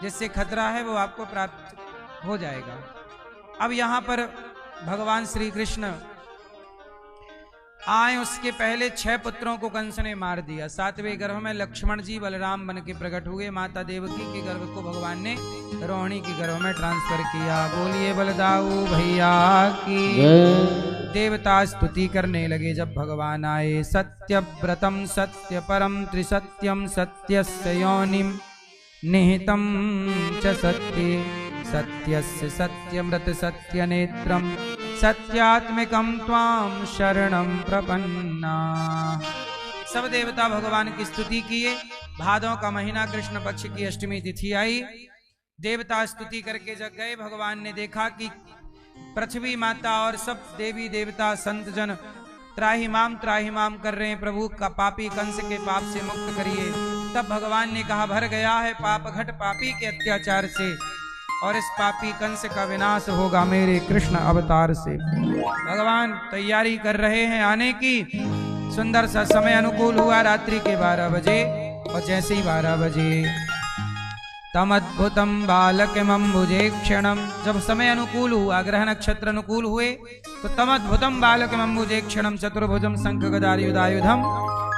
जिससे खतरा है, वो आपको प्राप्त हो जाएगा। अब यहाँ पर भगवान श्री कृष्ण आए, उसके पहले 6 पुत्रों को कंस ने मार दिया। 7वें गर्भ में लक्ष्मण जी बलराम बन के प्रकट हुए। माता देवकी के गर्भ को भगवान ने रोहिणी के गर्भ में ट्रांसफर किया। बोलिए बलदाऊ भैया की। देवता स्तुति करने लगे जब भगवान आए। सत्यव्रतम सत्य परम त्रिसत्यम सत्यस्य योनिम निहितम च सत्ये सत्यस्य सत्यमृत सत्य नेत्रम सत्यात्मिकम त्वाम शरणम प्रपन्ना। सब देवता भगवान की स्तुति किए। भादों का महीना कृष्ण पक्ष की अष्टमी तिथि आई। देवता स्तुति करके जग गए। भगवान ने देखा कि पृथ्वी माता और सब देवी देवता संत जन त्राहिमाम कर रहे हैं, प्रभु का पापी कंस के पाप से मुक्त करिए। तब भगवान ने कहा, भर गया है पाप घट पापी के अत्याचार से, और इस पापी कंस का विनाश होगा मेरे कृष्ण अवतार से। भगवान तैयारी कर रहे हैं आने की। सुंदर सा समय अनुकूल हुआ, रात्रि के 12 बजे। और जैसे ही 12 बजे तमद्भुतम बालकमंबुजे क्षणम, जब समय अनुकूल हुआ, ग्रह नक्षत्र अनुकूल हुए, तो तमद्भुतम बालकमंबुजे क्षणम चतुर्भुजम शंख गदायुधायुधम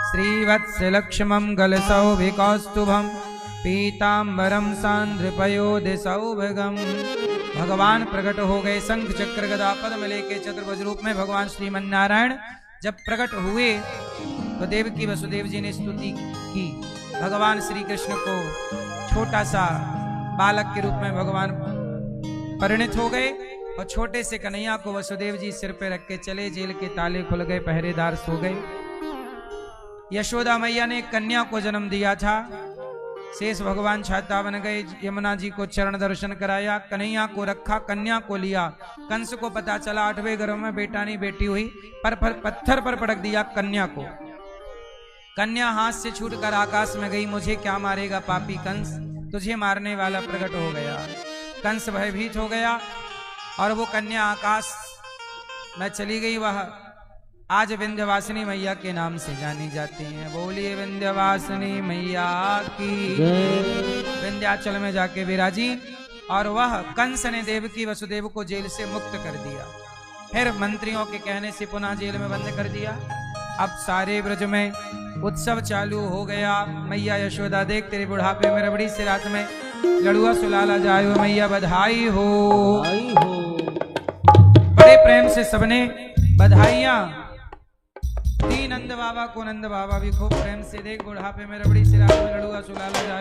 श्रीवत्स लक्ष्मम गलसौभिकौस्तुभम पीतांबरम सांद्रपयोधि सौभगम। भगवान प्रकट हो गए, शंख चक्र गदा पद्म लेके चतुर्भुज रूप में भगवान श्रीमन नारायण जब प्रकट हुए, तो देवकी वसुदेव जी ने स्तुति की। भगवान श्री कृष्ण को छोटा सा बालक के रूप में भगवान परिणित हो गए, और छोटे से कन्हैया को वसुदेव जी सिर पे रख के चले। जेल के ताले खुल गए, पहरेदार सो गए। यशोदा मैया ने एक कन्या को जन्म दिया था, शेष भगवान छाता बन गए, यमुना जी को चरण दर्शन कराया, कन्हैया को रखा, कन्या को लिया। कंस को पता चला 8वें गर्भ में बेटा नहीं बेटी हुई, पर पत्थर पर पटक दिया कन्या को। कन्या हाथ से छूटकर आकाश में गई। मुझे क्या मारेगा पापी कंस, तुझे मारने वाला प्रकट हो गया। कंस भयभीत हो गया और वो कन्या आकाश में चली गई। वह आज विंध्यवासिनी मैया के नाम से जानी जाती हैं। बोलिए विंध्यवासिनी मैया की। विंध्याचल में जाके विराजी और वह कंस ने देवकी वसुदेव को जेल से मुक्त कर दिया। फिर मंत्रियों के कहने से पुनः जेल में बंद कर दिया। अब सारे ब्रज में उत्सव चालू हो गया। मैया यशोदा देख तेरे बुढ़ापे में रबड़ी से रात में लड़ुआ सुलाला जाए, मैया बधाई हो। बड़े प्रेम से सबने बधाइयां दी। नंद बाबा को नंद बाबा भी खूब प्रेम से देख बुढ़ापे में रबड़ी से रात में लड़ुआ सुलाला जाए।